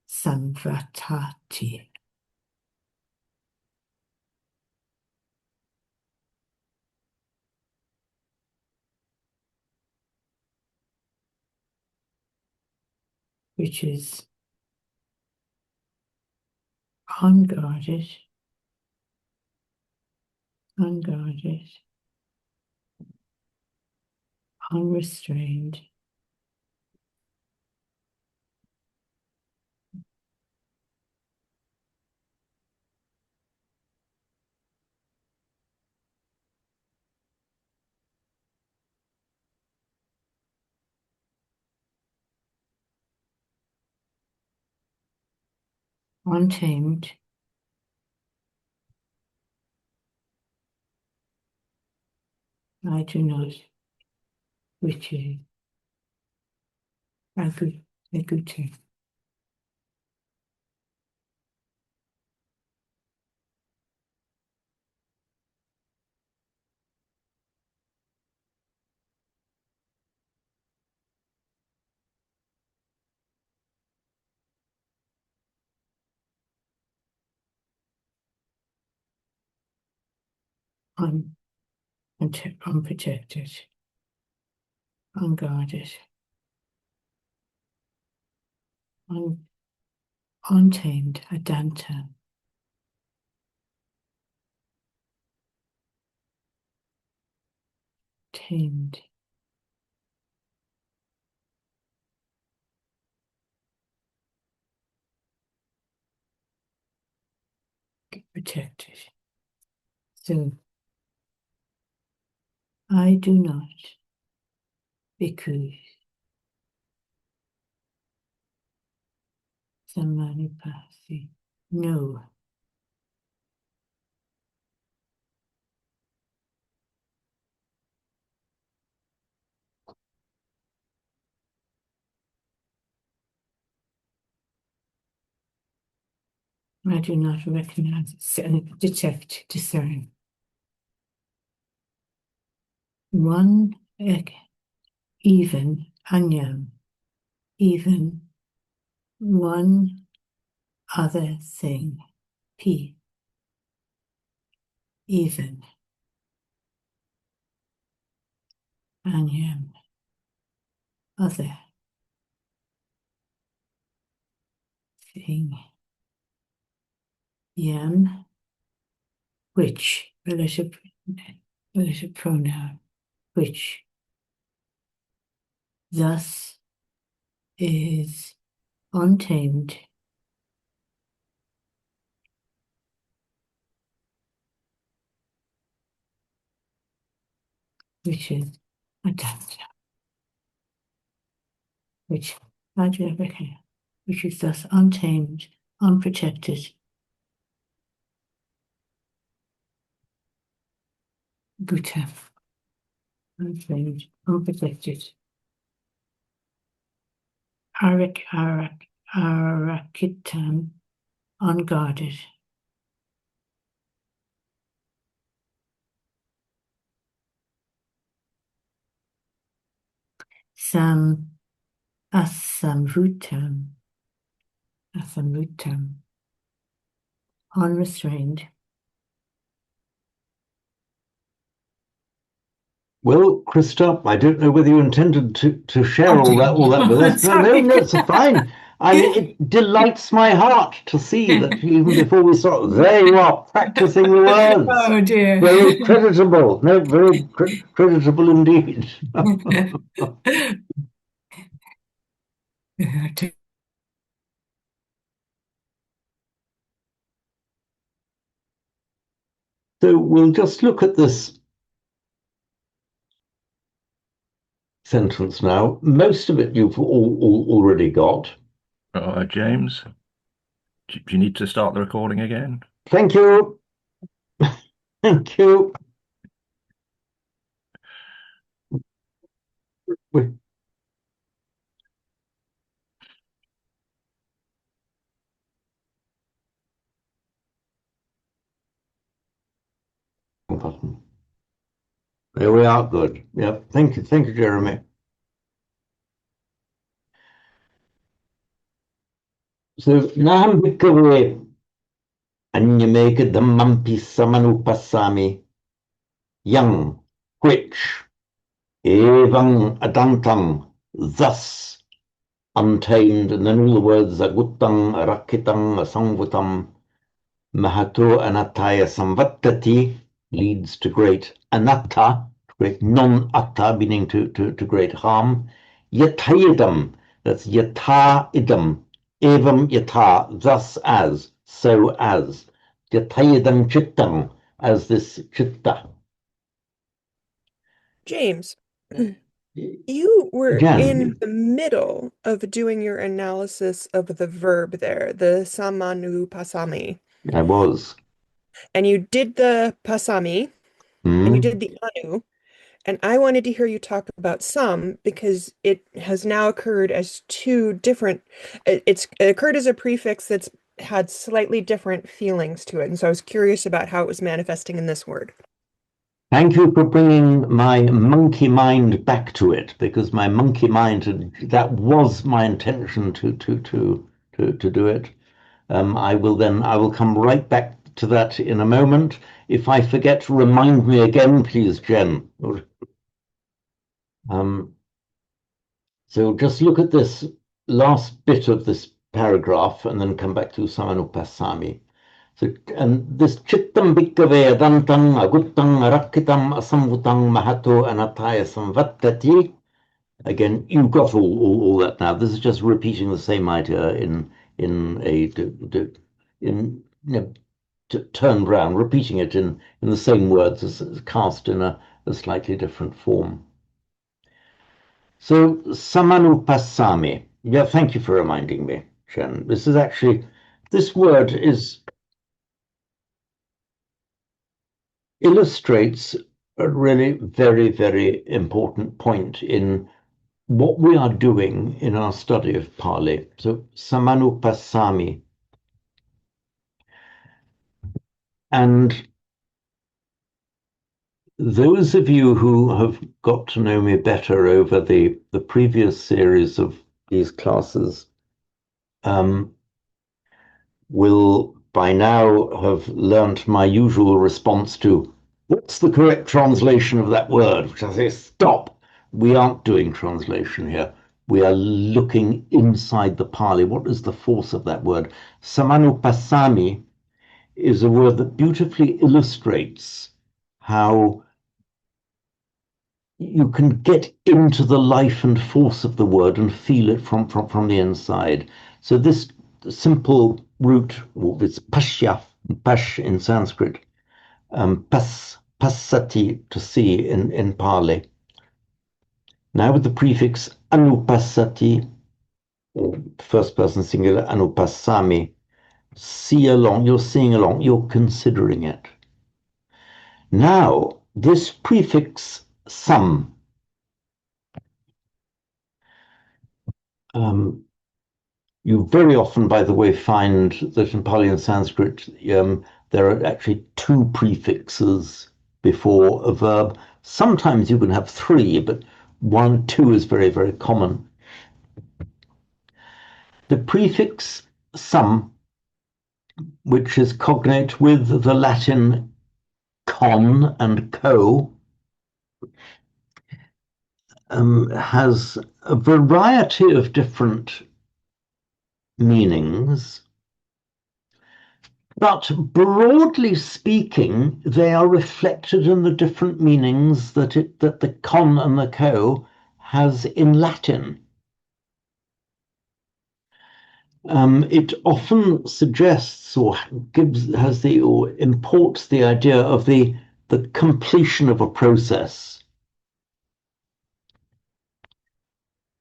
Samvatati. Which is unguarded, unrestrained, untamed, I do not, which is agute. Unprotected, unguarded, untamed, adanta, tamed, protected. So I do not, because Samanupasi, no. I do not recognize, detect, discern. One even, anyam, even, one other thing, p, even, anyam, other thing, yam, which, relative pronoun, which, thus is untamed, which is adapted, which I do not recognize, which is thus untamed, unprotected, Buddha. Unflamed, unprotected. Arakitam, unguarded. Asamrutam, unrestrained. Well, Krista, I don't know whether you intended to share all that with us. No, it's fine. I mean, it delights my heart to see that even before we start, there you are, practicing the words. Oh dear. Very creditable. No, very creditable indeed. So we'll just look at this sentence now. Most of it you've already got. James, do you need to start the recording again? Thank you. Thank you. There we are. Good. Yeah. Thank you, Jeremy. So naham bhikkhave anyameka dhammampi samanupassami yang, which, evam adantam, thus, untamed, and then all the words aguttam, arakitam, asangvutam, mahato anattaya samvattati, leads to great anatta, great non-atta, meaning to great harm. Yatayidam, that's yata idam, evam yata, thus as, so as. Yatayidam chittam, as this chitta. James, you were Jan. in the middle of doing your analysis of the verb there, the samanupasami. I was. And you did the pasami and you did the anu. And I wanted to hear you talk about some because it has now occurred as two different, it occurred as a prefix that's had slightly different feelings to it. And so I was curious about how it was manifesting in this word. Thank you for bringing my monkey mind back to it, because my monkey mind, that was my intention to do it. I will come right back to that in a moment. If I forget, remind me again, please, Jen. So just look at this last bit of this paragraph and then come back to Samanupasami. So, and this chittam bhikkave adantam aguttam arakitam asamvutam mahato anataya samvattati. Again, you've got all that now. This is just repeating the same idea turned round, repeating it in the same words as cast in a slightly different form. So samanupasami. Yeah, thank you for reminding me, Jen. This word illustrates a really very, very important point in what we are doing in our study of Pali. So samanupasami. And those of you who have got to know me better over the previous series of these classes will by now have learnt my usual response to what's the correct translation of that word, which I say, stop, we aren't doing translation here. We are looking inside the Pali. What is the force of that word? Samanupasami is a word that beautifully illustrates how you can get into the life and force of the word and feel it from the inside. So this simple root, it's pashya, pash in Sanskrit, passati, to see in Pali. Now with the prefix anupassati, or first person singular, anupassami, see along, you're seeing along, you're considering it. Now, this prefix some, you very often, by the way, find that in Pali and Sanskrit, there are actually two prefixes before a verb. Sometimes you can have three, but one, two is very, very common. The prefix some, which is cognate with the Latin con and co, has a variety of different meanings, but broadly speaking, they are reflected in the different meanings that the con and the co has in Latin. It often suggests or imports the idea of the completion of a process.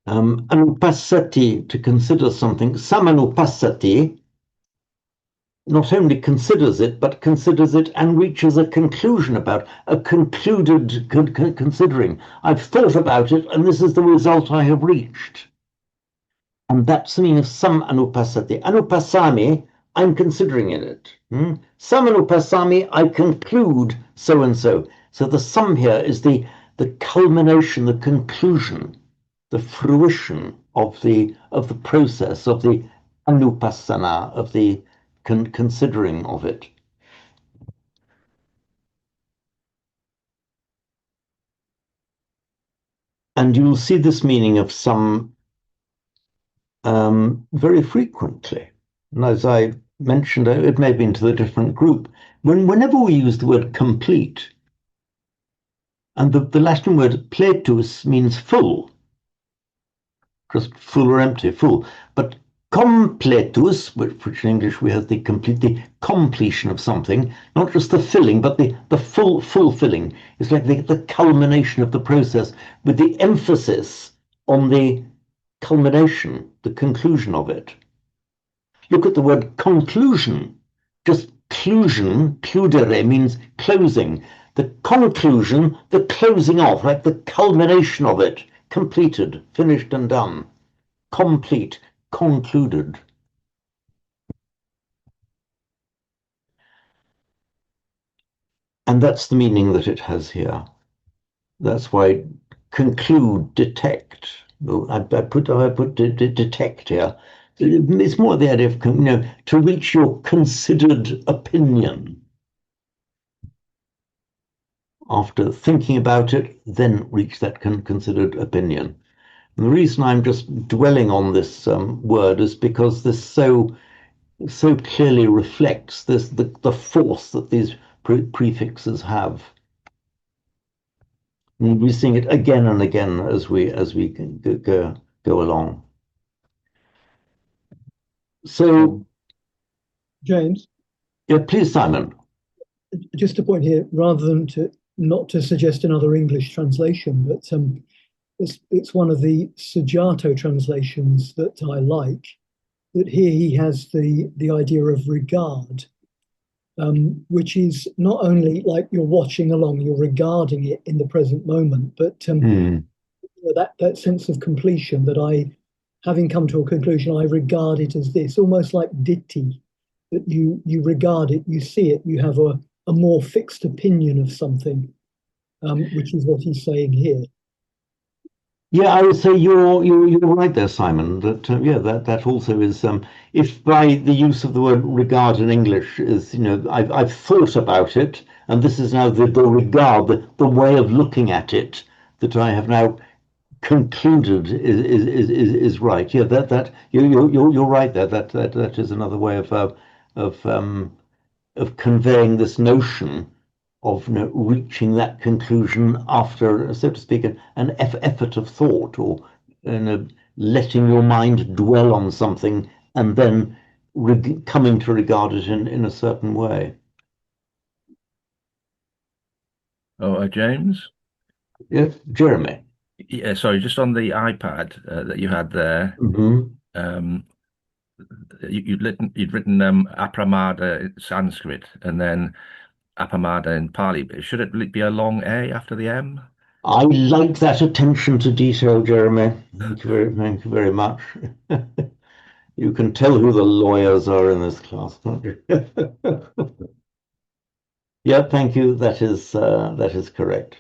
Anupassati, to consider something, samanupassati, not only considers it, but considers it and reaches a conclusion about a concluded considering. I've thought about it, and this is the result I have reached. And that's the meaning of some anupassati. Anupassami, I'm considering in it. Some anupassami, I conclude so and so. So the sum here is the culmination, the conclusion, the fruition of the process, of the anupassana, of the considering of it. And you'll see this meaning of some very frequently. And as I mentioned, it may have been to a different group. Whenever we use the word complete, and the Latin word pletus means full, just full or empty, full. But completus, which in English we have the completion of something, not just the filling, but the fulfilling. It's like the culmination of the process, with the emphasis on the culmination, the conclusion of it. Look at the word conclusion. Just clusion, cludere, means closing. The conclusion, the closing off, like the culmination of it, completed, finished and done. Complete, concluded. And that's the meaning that it has here. That's why conclude, detect. I put detect here. It's more the idea of, to reach your considered opinion. After thinking about it, then reach that considered opinion. And the reason I'm just dwelling on this word is because this so clearly reflects the force that these prefixes have. And we're seeing it again and again as we go along. So, James, yeah, please, Simon. just a point here, rather than not to suggest another English translation, but it's one of the Sujato translations that I like. That here he has the idea of regard, which is not only like you're watching along, you're regarding it in the present moment, but that sense of completion that having come to a conclusion, I regard it as this, almost like ditti, that you regard it, you see it, you have a more fixed opinion of something, which is what he's saying here. Yeah, I would say you're right there, Simon. That that also is. If by the use of the word regard in English is, I've thought about it, and this is now the regard, the way of looking at it that I have now concluded is right. Yeah, that you're right there. That is another way of conveying this notion of reaching that conclusion after, so to speak, an effort of thought, or letting your mind dwell on something and then coming to regard it in a certain way. Oh, James? Yeah, Jeremy. Yeah, sorry, just on the iPad that you had there. You'd written apramada in Sanskrit, and then Appamada in Pali. Should it be a long A after the M? I like that attention to detail, Jeremy. Thank you very much. You can tell who the lawyers are in this class, can't you? Yeah, thank you. That is correct.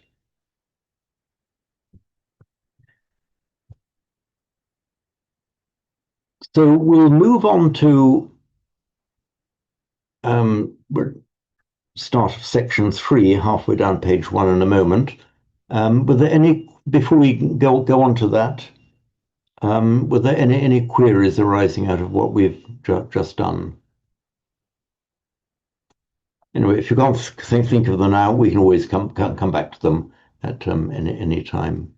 So we'll move on to start of section 3, halfway down page 1 in a moment. Were there any, before we go on to that, were there any queries arising out of what we've just done? Anyway, if you can't think of them now, we can always come back to them at any time.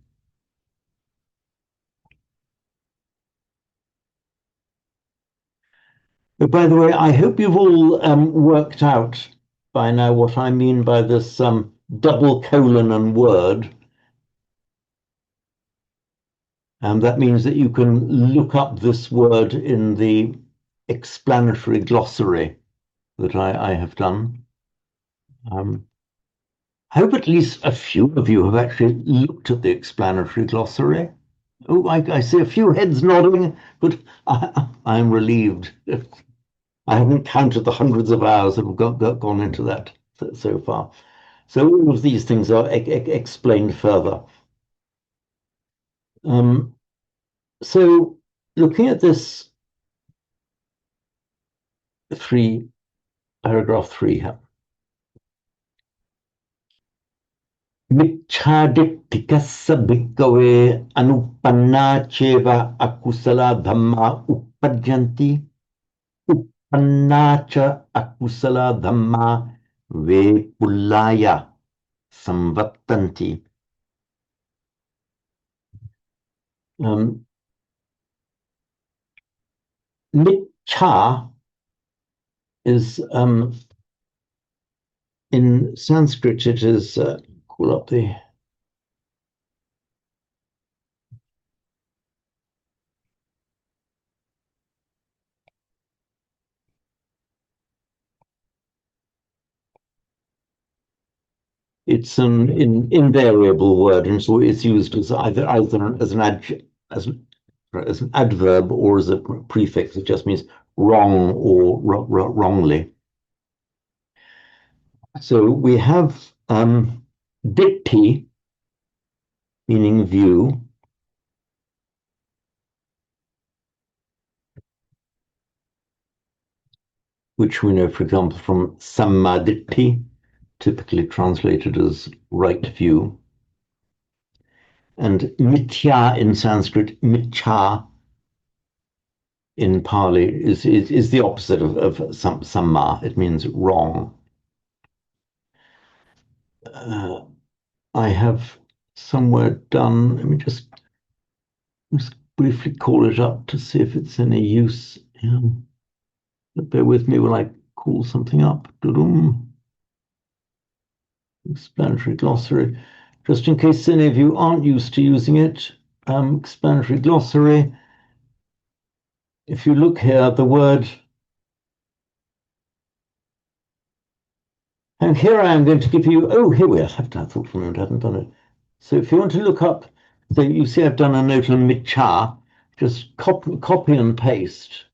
But by the way, I hope you've all worked out by now what I mean by this double colon and word. That means that you can look up this word in the explanatory glossary that I have done. I hope at least a few of you have actually looked at the explanatory glossary. Oh, I see a few heads nodding, but I'm relieved. I haven't counted the hundreds of hours that have gone into that so far. So all of these things are explained further. So looking at this paragraph 3 here. Michhadittikassa bhikkhave anupanna cheva akusala dhamma uppadyanti uppanna cha akusala dhamma vepullaya samvattanti. Michha is in Sanskrit, it is call up the it's an invariable word, and so it's used as either as an adverb or as a prefix. It just means wrong or wrongly. So we have ditti, meaning view, which we know, for example, from sammaditthi, typically translated as right view. And mithya in Sanskrit, miccha in Pali is the opposite of samma. It means wrong. I have somewhere done, let me just briefly call it up to see if it's any use. Bear with me while I call something up. Explanatory glossary. Just in case any of you aren't used to using it, explanatory glossary. If you look here, the word, and here I am going to give you, oh, here we are. I thought for a moment I hadn't done it. So if you want to look up, so you see I've done a note on micha, just copy and paste.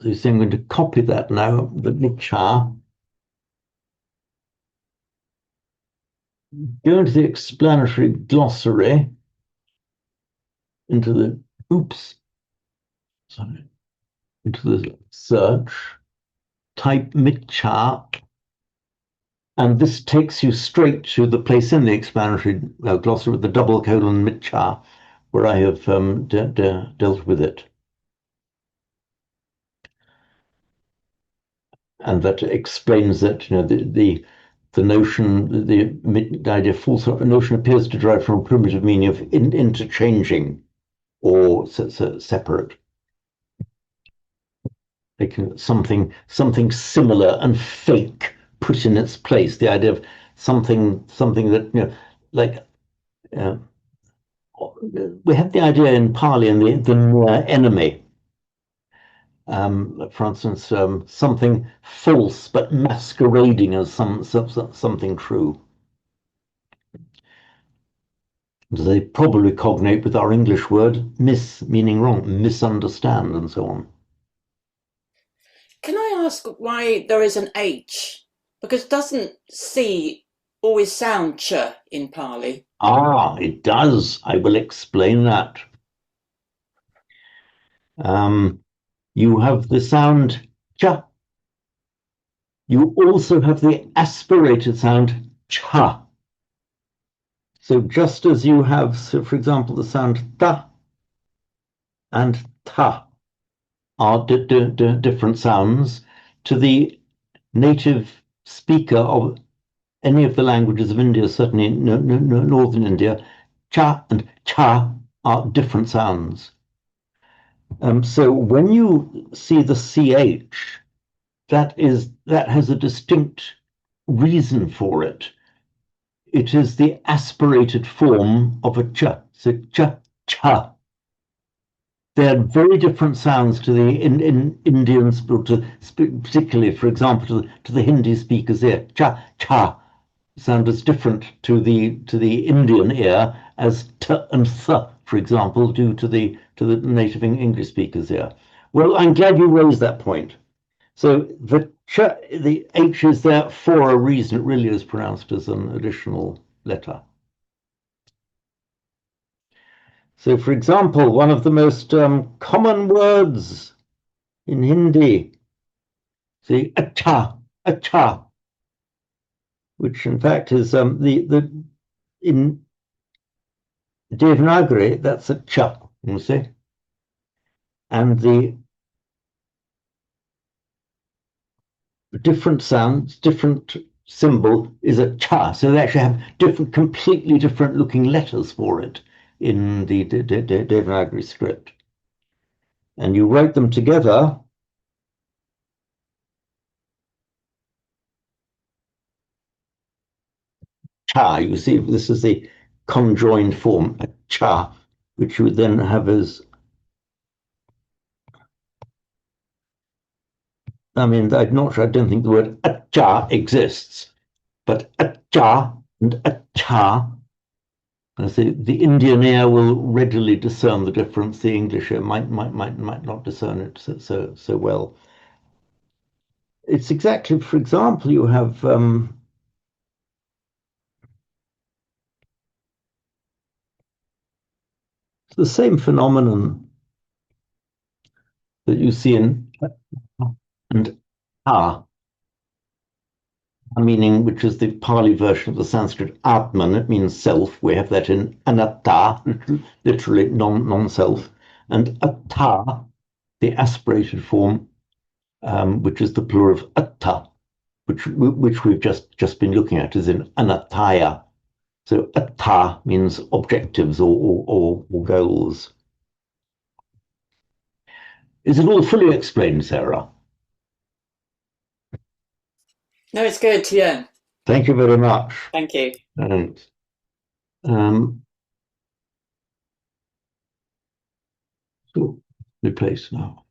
So you see I'm going to copy that now, the micha. Go into the explanatory glossary, into the search, type micha, and this takes you straight to the place in the explanatory glossary with the double colon micha, where I have dealt with it. And that explains that, you know, the notion, the idea false notion appears to derive from a primitive meaning of interchanging or separate. They can something similar and fake put in its place. The idea of something that, you know, like we have the idea in Pali and the near enemy. For instance, something false but masquerading as something true. They probably cognate with our English word mis, meaning wrong, misunderstand, and so on. Can I ask why there is an H? Because doesn't C always sound ch in Pali? Ah, it does. I will explain that. You have the sound cha. You also have the aspirated sound cha. So just as you have, so for example, the sound ta and ta are different sounds, to the native speaker of any of the languages of India, certainly northern India, cha and cha are different sounds. So when you see the ch, that has a distinct reason for it. It is the aspirated form of a ch. So cha. They're very different sounds to the Indians, particularly, for example, to the Hindi speakers here. Cha sound as different to the Indian ear as t and th, for example, do to the native English speakers here. Well, I'm glad you raised that point. So the H is there for a reason. It really is pronounced as an additional letter. So, for example, one of the most common words in Hindi, the acha, which in fact is in Devanagari, that's a cha, you see, and the different sounds, different symbol is a cha, so they actually have completely different looking letters for it in the Devanagari script. And you write them together, cha, you see, this is the conjoined form, a cha, which you would then have as, I mean, I don't think the word acha exists, but acha and acha, the Indian ear will readily discern the difference. The English ear might not discern it so well. It's exactly, for example, you have the same phenomenon that you see in and ah, meaning, which is the Pali version of the Sanskrit Atman. It means self. We have that in anatta, literally non-self, and atta, the aspirated form, which is the plural of atta, which we've just been looking at, is in anattaya. So atta means objectives or goals. Is it all fully explained, Sarah? No, it's good, yeah. Thank you very much. Thank you. And so replace now.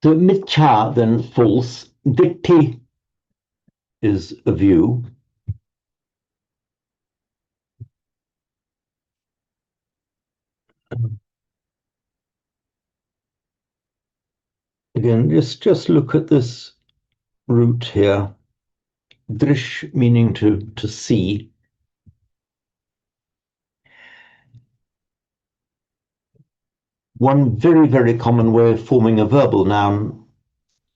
So mithya, then false. Ditti is a view. Again, just look at this root here. Drish meaning to see. One very, very common way of forming a verbal noun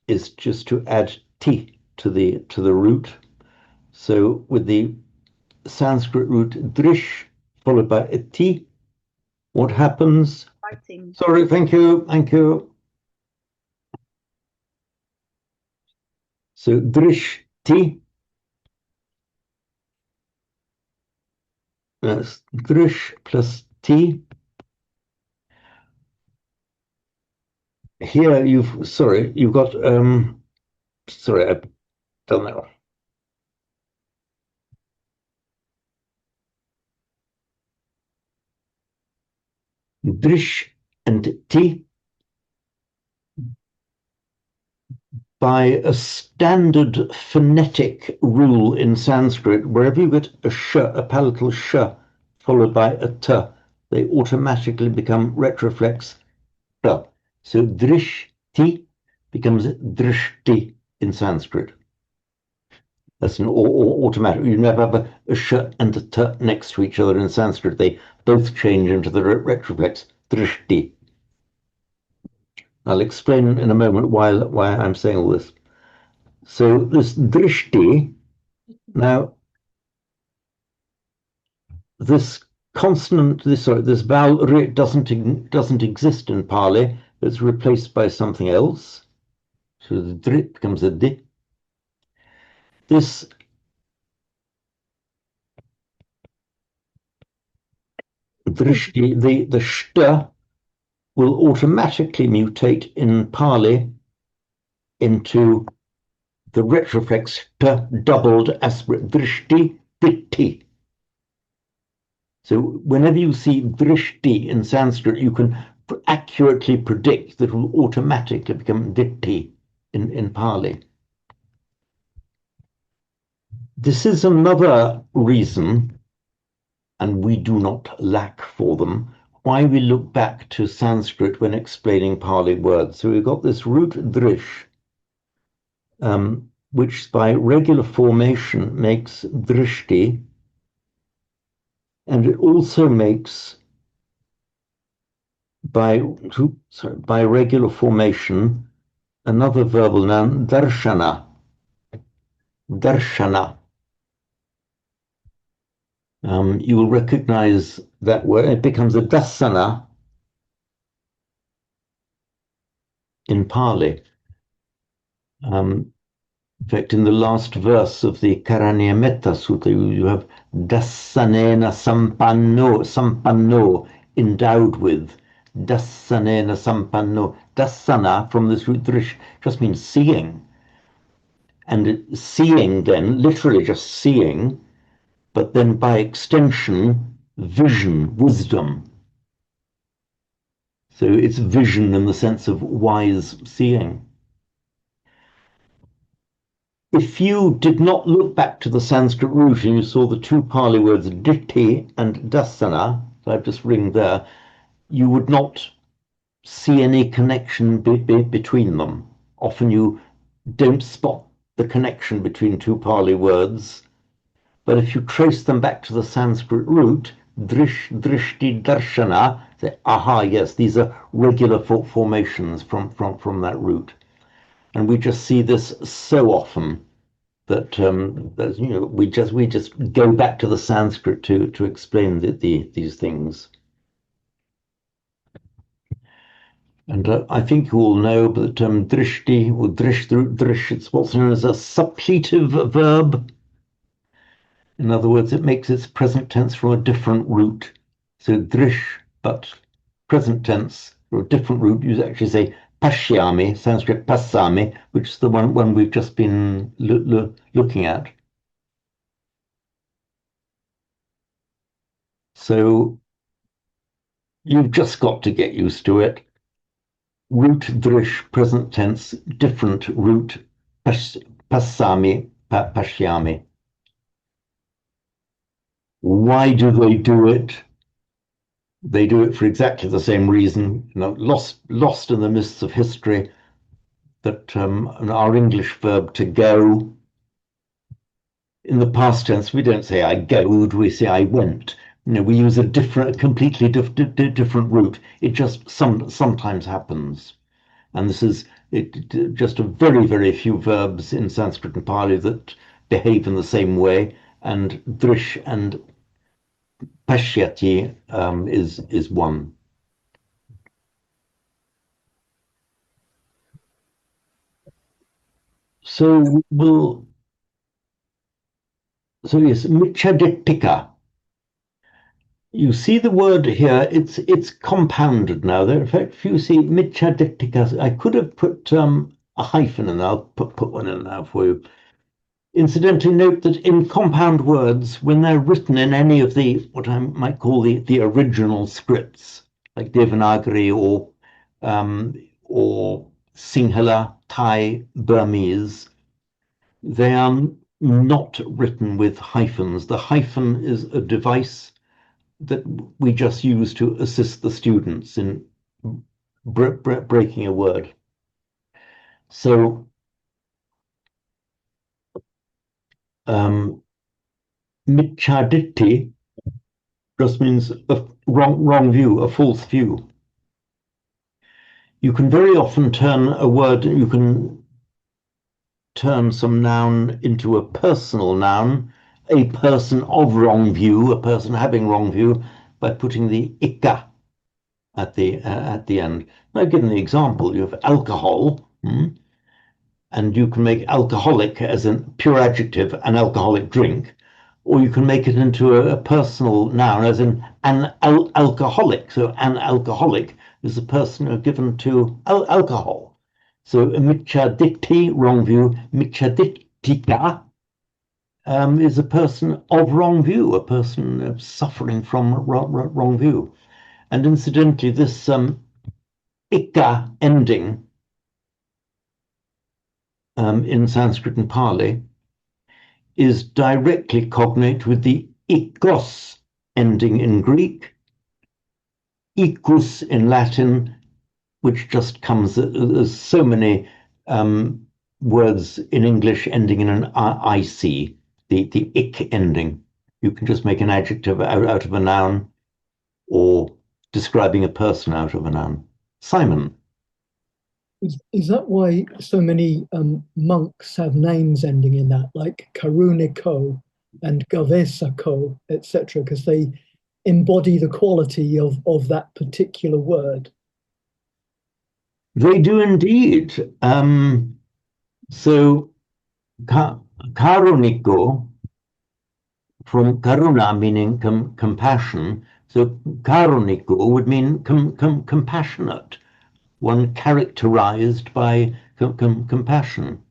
is just to add ti to the root. So with the Sanskrit root drish followed by a ti, what happens? Writing. Sorry, thank you. So drish ti. That's drish plus ti. Here you've got sorry, I've done that wrong. drish and ti by a standard phonetic rule in Sanskrit. Wherever you get a sh, a palatal sh, followed by a t, they automatically become retroflex t. So drishti becomes drishti in Sanskrit. That's an automatic. You never have a sh and a t next to each other in Sanskrit. They both change into the retroflex drishti. I'll explain in a moment why I'm saying all this. So this drishti, now this consonant, this vowel ri doesn't exist in Pali. It's replaced by something else. So the dri becomes a di. This drishti, the shta will automatically mutate in Pali into the retroflex t doubled aspirate drishti ditti. So whenever you see drishti in Sanskrit, you can accurately predict that it will automatically become ditti in Pali. This is another reason, and we do not lack for them, why we look back to Sanskrit when explaining Pali words. So we've got this root drish, which by regular formation makes drishti, and it also makes by regular formation another verbal noun, darshana. Darshana. You will recognize that word. It becomes a dasana in Pali. In fact, in the last verse of the Karanyametta Sutta, you have dasanena sampanno, endowed with. Dasanena sampanno. Dasana, from this root drish, just means seeing. And seeing then, literally just seeing, but then by extension, vision, wisdom. So it's vision in the sense of wise seeing. If you did not look back to the Sanskrit root and you saw the two Pali words ditti and dasana, so I've just ringed there, you would not see any connection between them. Often you don't spot the connection between two Pali words, but if you trace them back to the Sanskrit root, drishti, darshana, say, aha, yes, these are regular formations from that root. And we just see this so often that we just go back to the Sanskrit to explain these things. And I think you all know that drishti or drish, it's what's known as a suppletive verb. In other words, it makes its present tense from a different root. So drish, but present tense or a different root, you actually say pashyami, Sanskrit passami, which is the one we've just been looking at. So you've just got to get used to it. Root drish, present tense, different root, passami, pashyami. Why do they do it? They do it for exactly the same reason, lost in the mists of history, that our English verb to go, in the past tense, we don't say I goed, we say I went. We use a completely different root. It just sometimes happens. And this is just a very, very few verbs in Sanskrit and Pali that behave in the same way. And drish and pashyati is one. So yes, michadittika. You see the word here, it's compounded now. In fact, if you see michadittika, I could have put a hyphen in there. I'll put one in now for you. Incidentally, note that in compound words, when they're written in any of the, what I might call the original scripts, like Devanagari or Sinhala, Thai, Burmese, they are not written with hyphens. The hyphen is a device that we just use to assist the students in breaking a word. So Michaditti just means a wrong view, a false view. You can very often turn a word, you can turn some noun into a personal noun, a person of wrong view, a person having wrong view, by putting the ika at the end. Now, given the example, you have alcohol, and you can make alcoholic as a pure adjective, an alcoholic drink, or you can make it into a personal noun as in an alcoholic. So an alcoholic is a person given to alcohol. So michadikti, wrong view, michadiktika is a person of wrong view, a person suffering from wrong view. And incidentally, this ika ending in Sanskrit and Pali is directly cognate with the ikos ending in Greek, ikus in Latin, which just comes, there's so many words in English ending in an IC, the ik ending. You can just make an adjective out of a noun or describing a person out of a noun. Simon. Is that why so many monks have names ending in that, like Karuniko and Gavesako, etc., because they embody the quality of that particular word? They do indeed. So Karuniko, from Karuna meaning compassion, so Karuniko would mean compassionate, one characterized by compassion.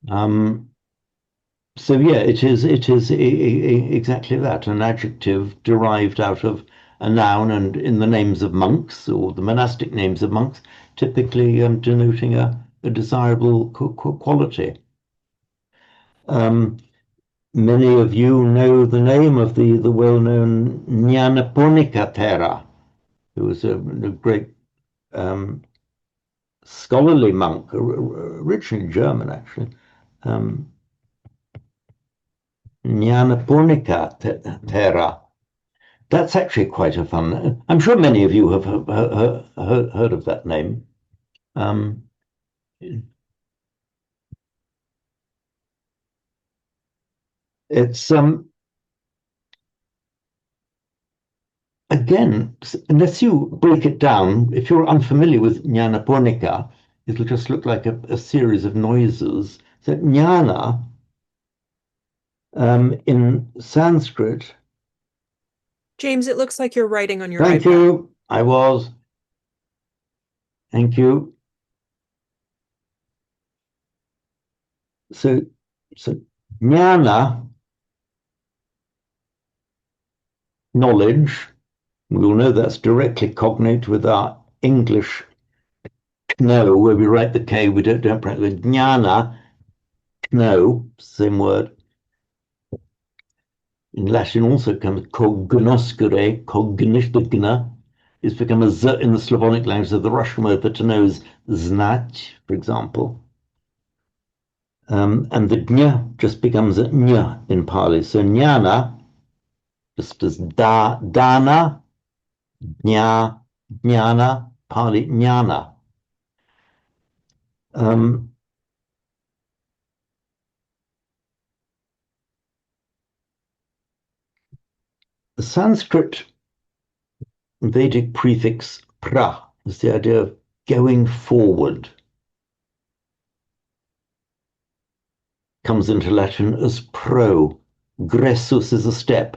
So yeah, it is exactly that, an adjective derived out of a noun, and in the names of monks or the monastic names of monks, typically denoting a desirable quality. Many of you know the name of the well-known Nyanaponika Thera, who was a great scholarly monk, originally German actually. Nyanaponika Thera. That's actually quite a fun. I'm sure many of you have heard of that name. It's again, unless you break it down, if you're unfamiliar with Nyanaponika, it'll just look like a series of noises. So Jnana in Sanskrit. James, it looks like you're writing on your Thank iPad. you. I was. Thank you. So Jnana, knowledge. We all know that's directly cognate with our English know, where we write the K, we don't write the Jnana, know, same word. In Latin also comes cognoscere, cognitigna. It's become a Z in the Slavonic language, so the Russian word for to know is znać, for example. And the dnya just becomes a nya in Pali. So jnana, just as dana, dnya, jnana, Pali jnana. The Sanskrit Vedic prefix pra is the idea of going forward. Comes into Latin as pro. Gressus is a step.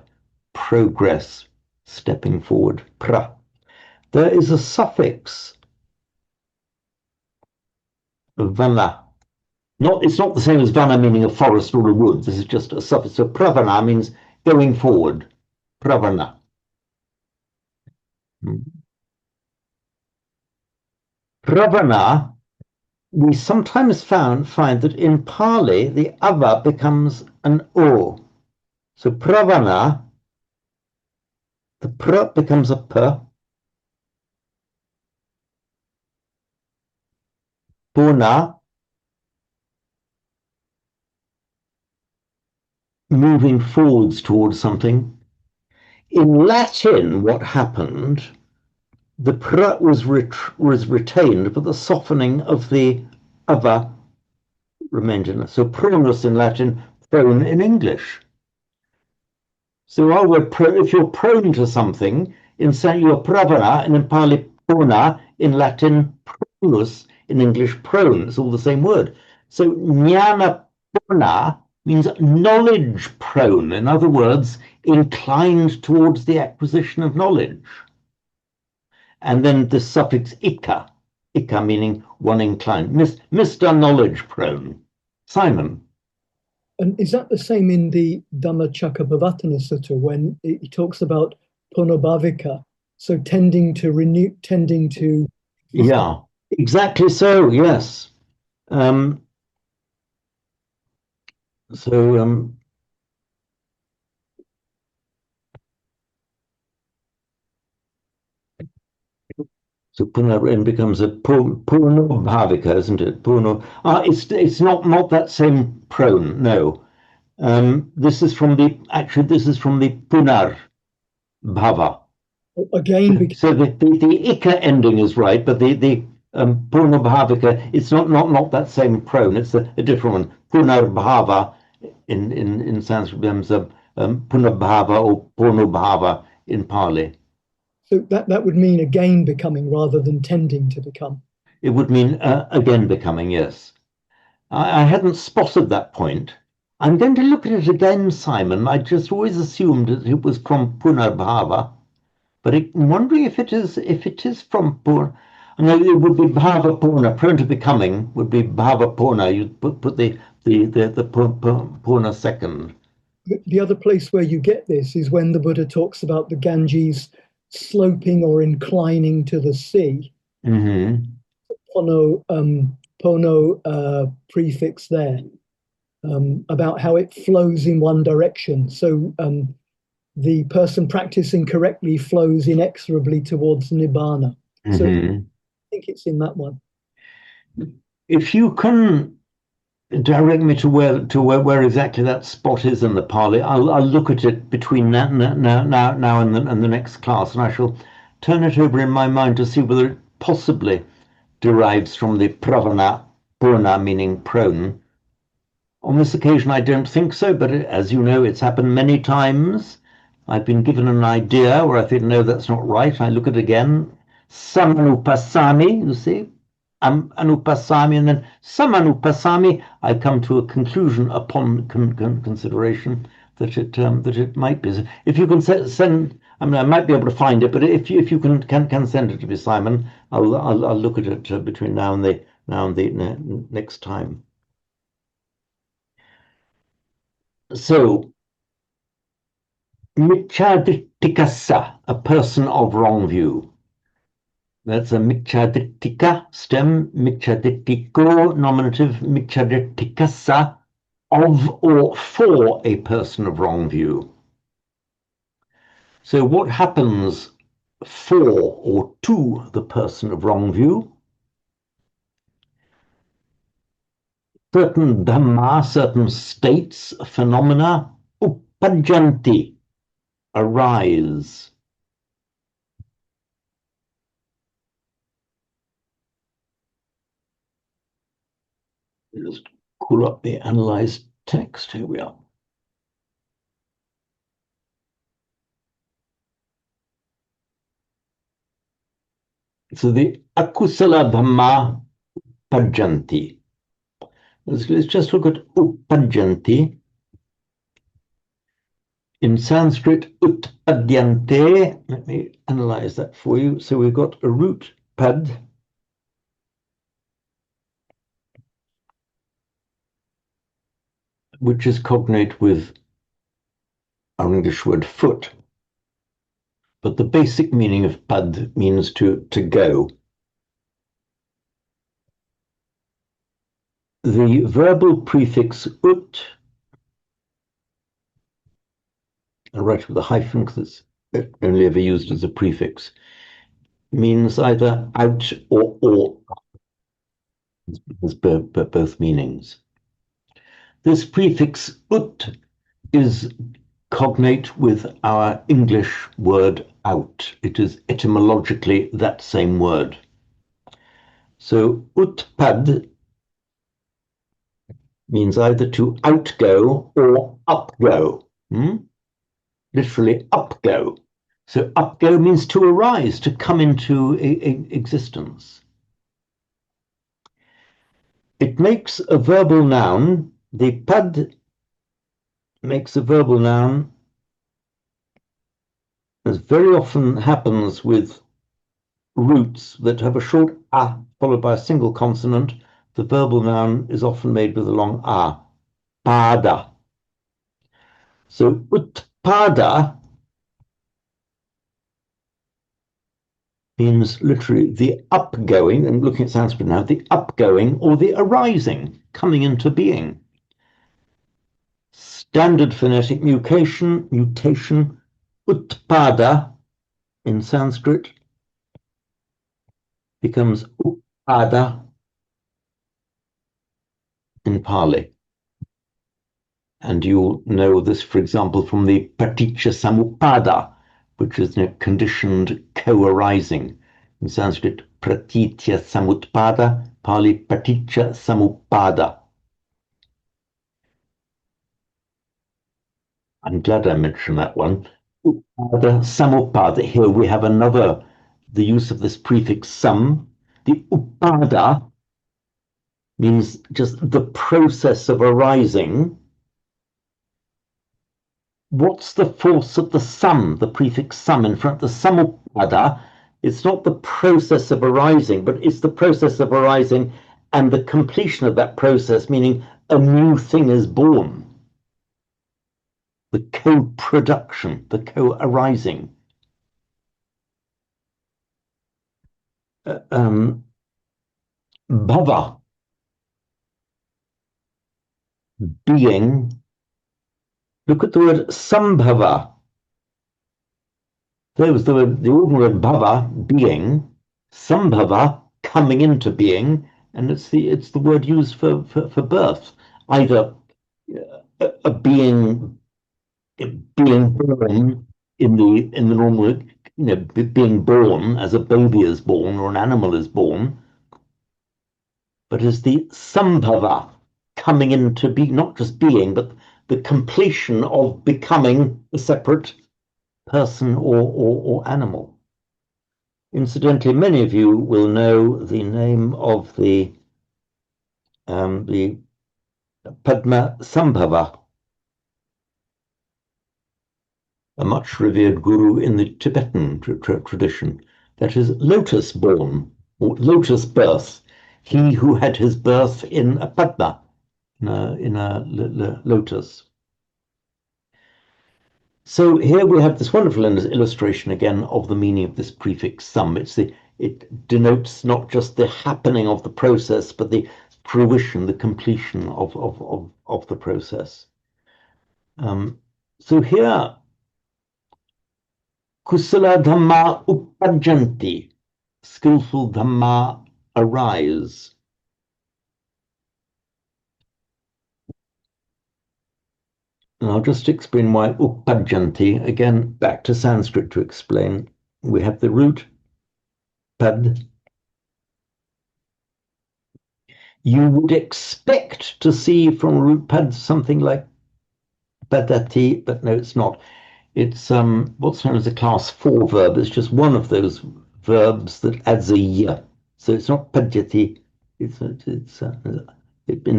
Progress, stepping forward. Pra. There is a suffix of vana. It's not the same as vana meaning a forest or a wood. This is just a suffix. So pravana means going forward. Pravana. Pravana, we sometimes find that in Pali, the ava becomes an o. So pravana, the pr becomes a p. Puna, moving forwards towards something. In Latin, what happened, the pr was retained, but the softening of the ava remained in it. So pronus in Latin, prone in English. So if you're prone to something, in you're pravana, and in Pali prona, in Latin pronus, in English prone. It's all the same word. So jnana prona means knowledge prone. In other words, inclined towards the acquisition of knowledge. And then the suffix ika meaning one inclined. Mr. Knowledge prone. Simon. And is that the same in the Dhammacakkappavattana Sutta when it talks about punobhavika? So tending to renew, tending to. Yeah, exactly so, yes. So Punarin becomes a Puno Bhavika, isn't it? Puno. It's not that same prone, no. This is from the Punar Bhava. Again, so the Ika ending is right, but the Puno Bhavika, it's not that same prone, it's a different one. Punar Bhava in Sanskrit becomes Punabhava or Punobhava in Pali. So that would mean again becoming rather than tending to become. It would mean again becoming, yes. I hadn't spotted that point. I'm going to look at it again, Simon. I just always assumed that it was from Punarbhava, but I'm wondering if it is from Purna. No, it would be Bhava Purna. Prone to becoming would be Bhava Purna. You put the Purna second. The other place where you get this is when the Buddha talks about the Ganges sloping or inclining to the sea. Mm-hmm. Pono prefix there, about how it flows in one direction. So the person practicing correctly flows inexorably towards Nibbana. Mm-hmm. So I think it's in that one. If you can direct me to where exactly that spot is in the Pali, I'll look at it between now and the next class, and I shall turn it over in my mind to see whether it possibly derives from the pravana, purna meaning prone. On this occasion, I don't think so, but as you know, it's happened many times. I've been given an idea where I think, no, that's not right. I look at it again. Samanupasami, you see, anupasami, and then samanupasami. I come to a conclusion upon consideration that it might be. If you can send, I mean, I might be able to find it, but if you can send it to me, Simon, I'll look at it between now and the next time. So, Michadittikassa, a person of wrong view. That's a Michadittika stem, Michadittiko nominative, Michadittikassa, of or for a person of wrong view. So what happens for or to the person of wrong view? Certain dhamma, certain states, phenomena, uppajanti, arise. Just pull up the analyzed text. Here we are. So the akusala dhamma pajanti. Let's just look at uppajanti. In Sanskrit, utpadyante. Let me analyze that for you. So we've got a root pad, which is cognate with our English word foot. but the basic meaning of pad means to go. The verbal prefix ut, I write with a hyphen because it's only ever used as a prefix, means either out or has both meanings. This prefix ut is cognate with our English word out. It is etymologically that same word. So utpad means either to outgo or upgo. Literally upgo. So upgo means to arise, to come into existence. It makes a verbal noun. The pad makes a verbal noun, as very often happens with roots that have a short a followed by a single consonant. The verbal noun is often made with a long a. Pada. So utpada means literally the upgoing, and looking at Sanskrit now, the upgoing or the arising, coming into being. Standard phonetic mutation, utpada in Sanskrit becomes upada in Pali. And you'll know this, for example, from the paticca samuppada, which is a conditioned co-arising. In Sanskrit, pratitya samutpada, Pali paticca samuppada. I'm glad I mentioned that one. Upada, samuppada. Here we have the use of this prefix sam. The upada means just the process of arising. What's the force of the sum, the prefix sum in front? The samupada, it's not the process of arising, but it's the process of arising and the completion of that process, meaning a new thing is born. The co-production, the co-arising. Bhava, being. Look at the word sambhava. There was the ordinary word bhava, being, sambhava, coming into being, and it's the word used for birth. Either a being born in the normal, being born as a baby is born or an animal is born, but as the sambhava, coming into being, not just being, but the completion of becoming a separate person or animal. Incidentally, many of you will know the name of the Padma Sambhava, a much revered guru in the Tibetan tradition. That is lotus born, or lotus birth. He who had his birth in a Padma, in a lotus. So here we have this wonderful illustration again of the meaning of this prefix some. It denotes not just the happening of the process, but the fruition, the completion of the process. So here, kusala dhamma upajjanti, skillful dhamma arise. And I'll just explain why upajjanti. Again, back to Sanskrit to explain. We have the root pad. You would expect to see from root pad something like padati, but no, it's not. It's what's known as a class 4 verb. It's just one of those verbs that adds a y. So it's not padyati. It's in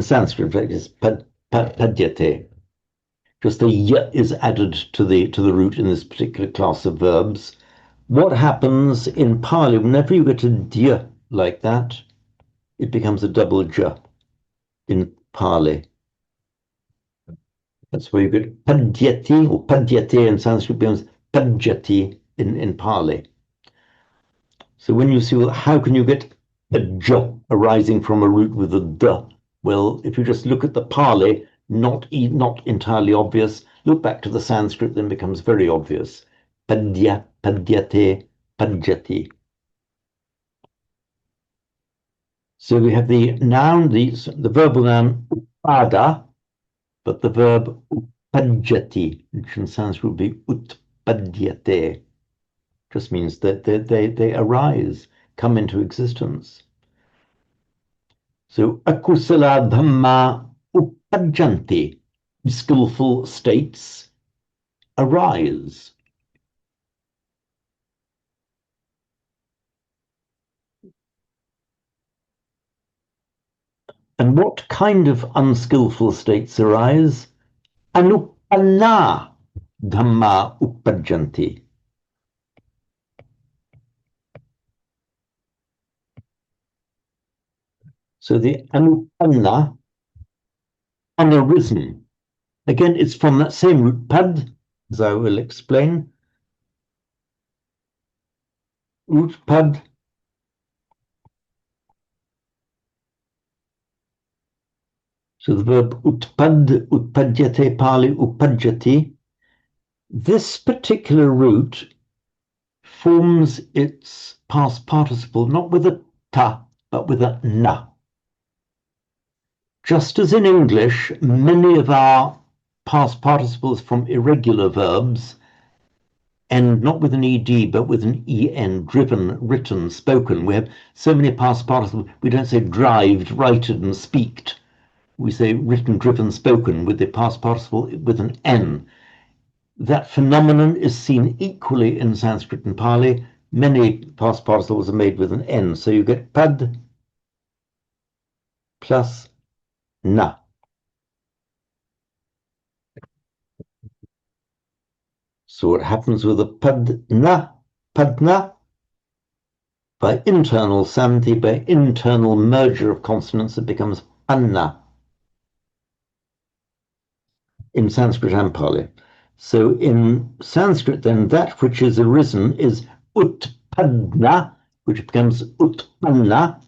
Sanskrit, in fact, it's padyate. Just a y is added to the root in this particular class of verbs. What happens in Pali, whenever you get a dy like that, it becomes a double j in Pali. That's where you get padyati, or padyate in Sanskrit becomes padyati in Pali. So when you see, well, how can you get a j arising from a root with a d? Well, if you just look at the Pali, not entirely obvious. Look back to the Sanskrit, then becomes very obvious. Padya, padyate, padyati. So we have the noun, the verbal noun upada, but the verb upadjati, which in Sanskrit would be utpadyate, just means that they arise, come into existence. So akusala dhamma upadjanti, skillful states arise. And what kind of unskillful states arise? Anupanna dhamma upadjanti. So the anupanna, unarisen. Again, it's from that same root pad, as I will explain. Root pad. So the verb utpad, utpadyate, Pali upadjati. This particular root forms its past participle not with a ta, but with a na. Just as in English, many of our past participles from irregular verbs end not with an ed, but with an en, driven, written, spoken. We have so many past participles, we don't say drived, righted, and speaked. We say written, driven, spoken with the past participle with an n. That phenomenon is seen equally in Sanskrit and Pali. Many past participles are made with an n, so you get pad plus na. So what happens with a padna, by internal samti, by internal merger of consonants, it becomes anna in Sanskrit and Pali. So in Sanskrit, then, that which is arisen is utpadna, which becomes utpanna.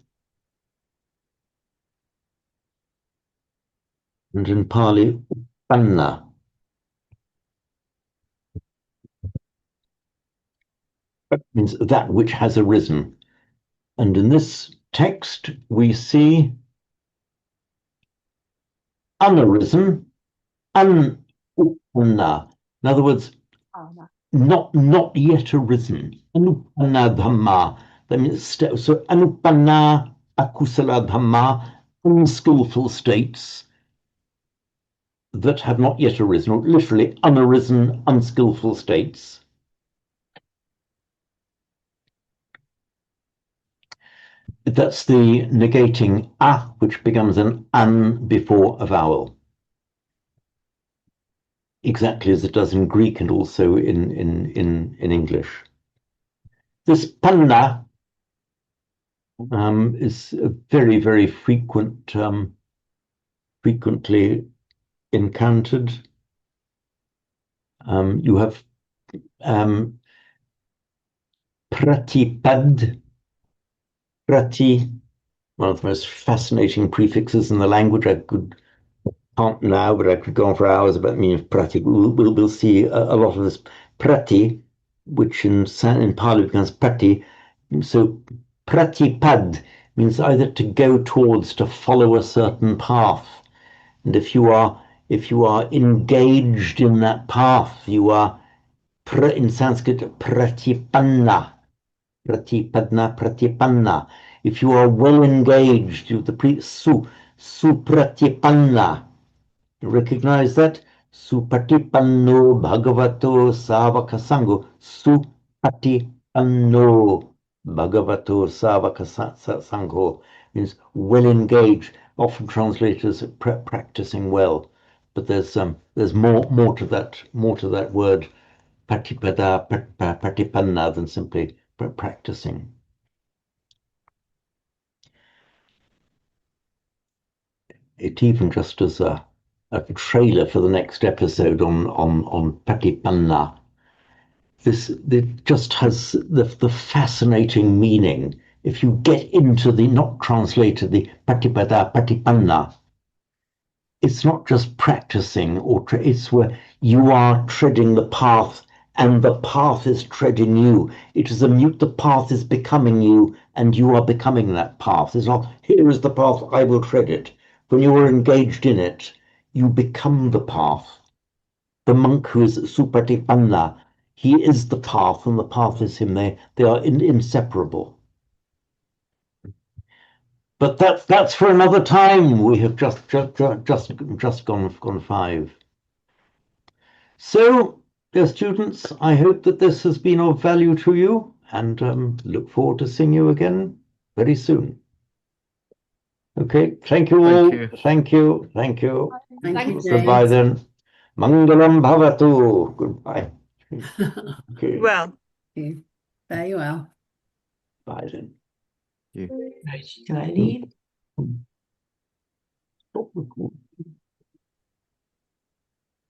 And in Pali, utpanna. That means that which has arisen. And in this text, we see unarisen, anuppanna. In other words, not yet arisen. Anuppanna dhamma. That means so anuppanna akusala dhamma, unskillful states that have not yet arisen, or literally unarisen, unskillful states. That's the negating a, which becomes an before a vowel. Exactly as it does in Greek and also in English. This panna is a very, very frequently encountered. You have pratipad, prati, one of the most fascinating prefixes in the language. Can't now, but I could go on for hours about the meaning of prati. We'll see a lot of this prati, which in Pali becomes prati. So pratipad means either to go towards, to follow a certain path. And if you are engaged in that path, you are in Sanskrit pratipanna. Pratipanna. If you are well engaged, the supratipanna. You recognize that? Supatipanno bhagavato savaka sangho. Supatipanno bhagavato savaka sangho means well engaged, often translated as practicing well. But there's more to that word patipada patipanna than simply practicing. It even just as a trailer for the next episode on patipanna. it just has the fascinating meaning. If you get into the not translated the patipada patipanna, it's not just practicing it's where you are treading the path and the path is treading you. It is the path is becoming you and you are becoming that path. It's not, here is the path, I will tread it. When you are engaged in it, you become the path. The monk who is supatipanna, he is the path and the path is him. They are inseparable. But that's for another time. We have just gone 5. So, dear students, I hope that this has been of value to you and look forward to seeing you again very soon. Okay, thank you all. Thank you. Thank you, Goodbye James. then. Mangalam bhavatu. Goodbye. Okay, Well, Very well. bye then. You. Right, do I leave? Stop recording.